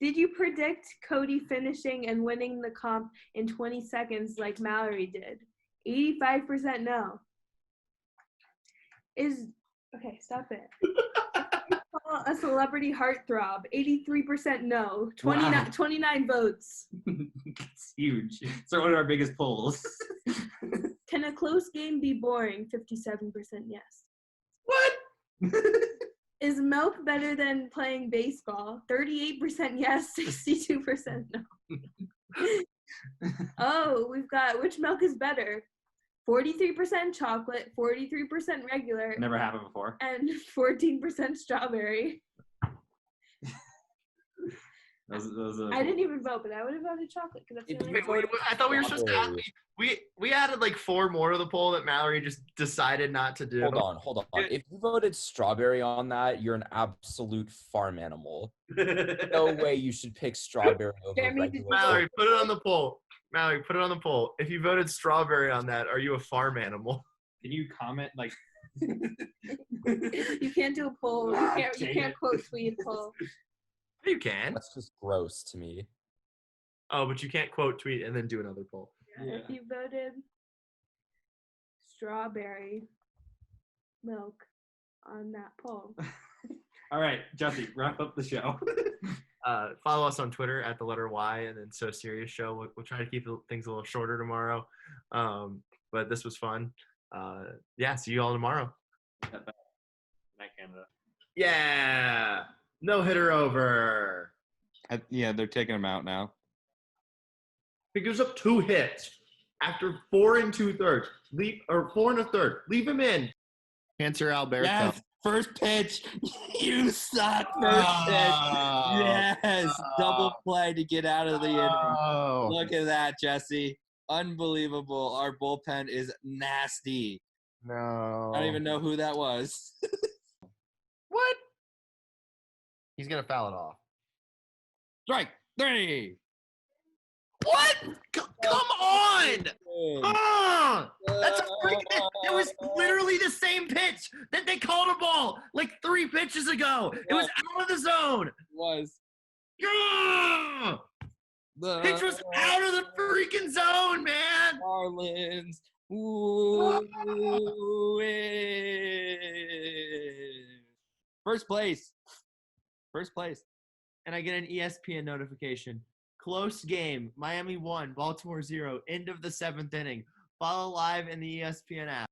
Did you predict Cody finishing and winning the comp in 20 seconds like Mallory did? 85% no. Okay, stop it. A celebrity heartthrob? 83% no. 29 votes. It's huge. It's one of our biggest polls. Can a close game be boring? 57% yes. What? Is milk better than playing baseball? 38% yes, 62% no. Oh, we've got which milk is better? 43% chocolate, 43% regular. Never happened before. And 14% strawberry. Those I didn't even vote, but I would have voted chocolate because that's the only Wait, I thought we were supposed to add, we added like 4 more to the poll that Mallory just decided not to do. Hold on. If you voted strawberry on that, you're an absolute farm animal. No way you should pick strawberry over regular. Mallory, put it on the poll. Mallory, put it on the poll. If you voted strawberry on that, are you a farm animal? Can you comment like? You can't do a poll. You can't quote tweet a poll. You can. That's just gross to me. Oh, but you can't quote tweet and then do another poll. Yeah. If you voted strawberry milk on that poll. All right, Jesse, wrap up the show. Follow us on Twitter at the letter Y and then So Serious Show. We'll try to keep things a little shorter tomorrow. But this was fun. Yeah, see you all tomorrow. Night, Canada. Yeah. No hitter over. Yeah, they're taking him out now. He gives up 2 hits after 4 2/3. 4 1/3. Leave him in. Cancer Alberto. Yes, first pitch. You suck. First pitch. Yes, double play to get out of the inning. Look at that, Jesse. Unbelievable. Our bullpen is nasty. No. I don't even know who that was. What? He's going to foul it off. Strike 3. What? Come on! That's a freaking. It was literally the same pitch that they called a ball like 3 pitches ago. It was out of the zone. It was. Yeah! Pitch was out of the freaking zone, man. Marlins. Ooh. First place. First place. And I get an ESPN notification. Close game. Miami 1, Baltimore 0. End of the 7th inning. Follow live in the ESPN app.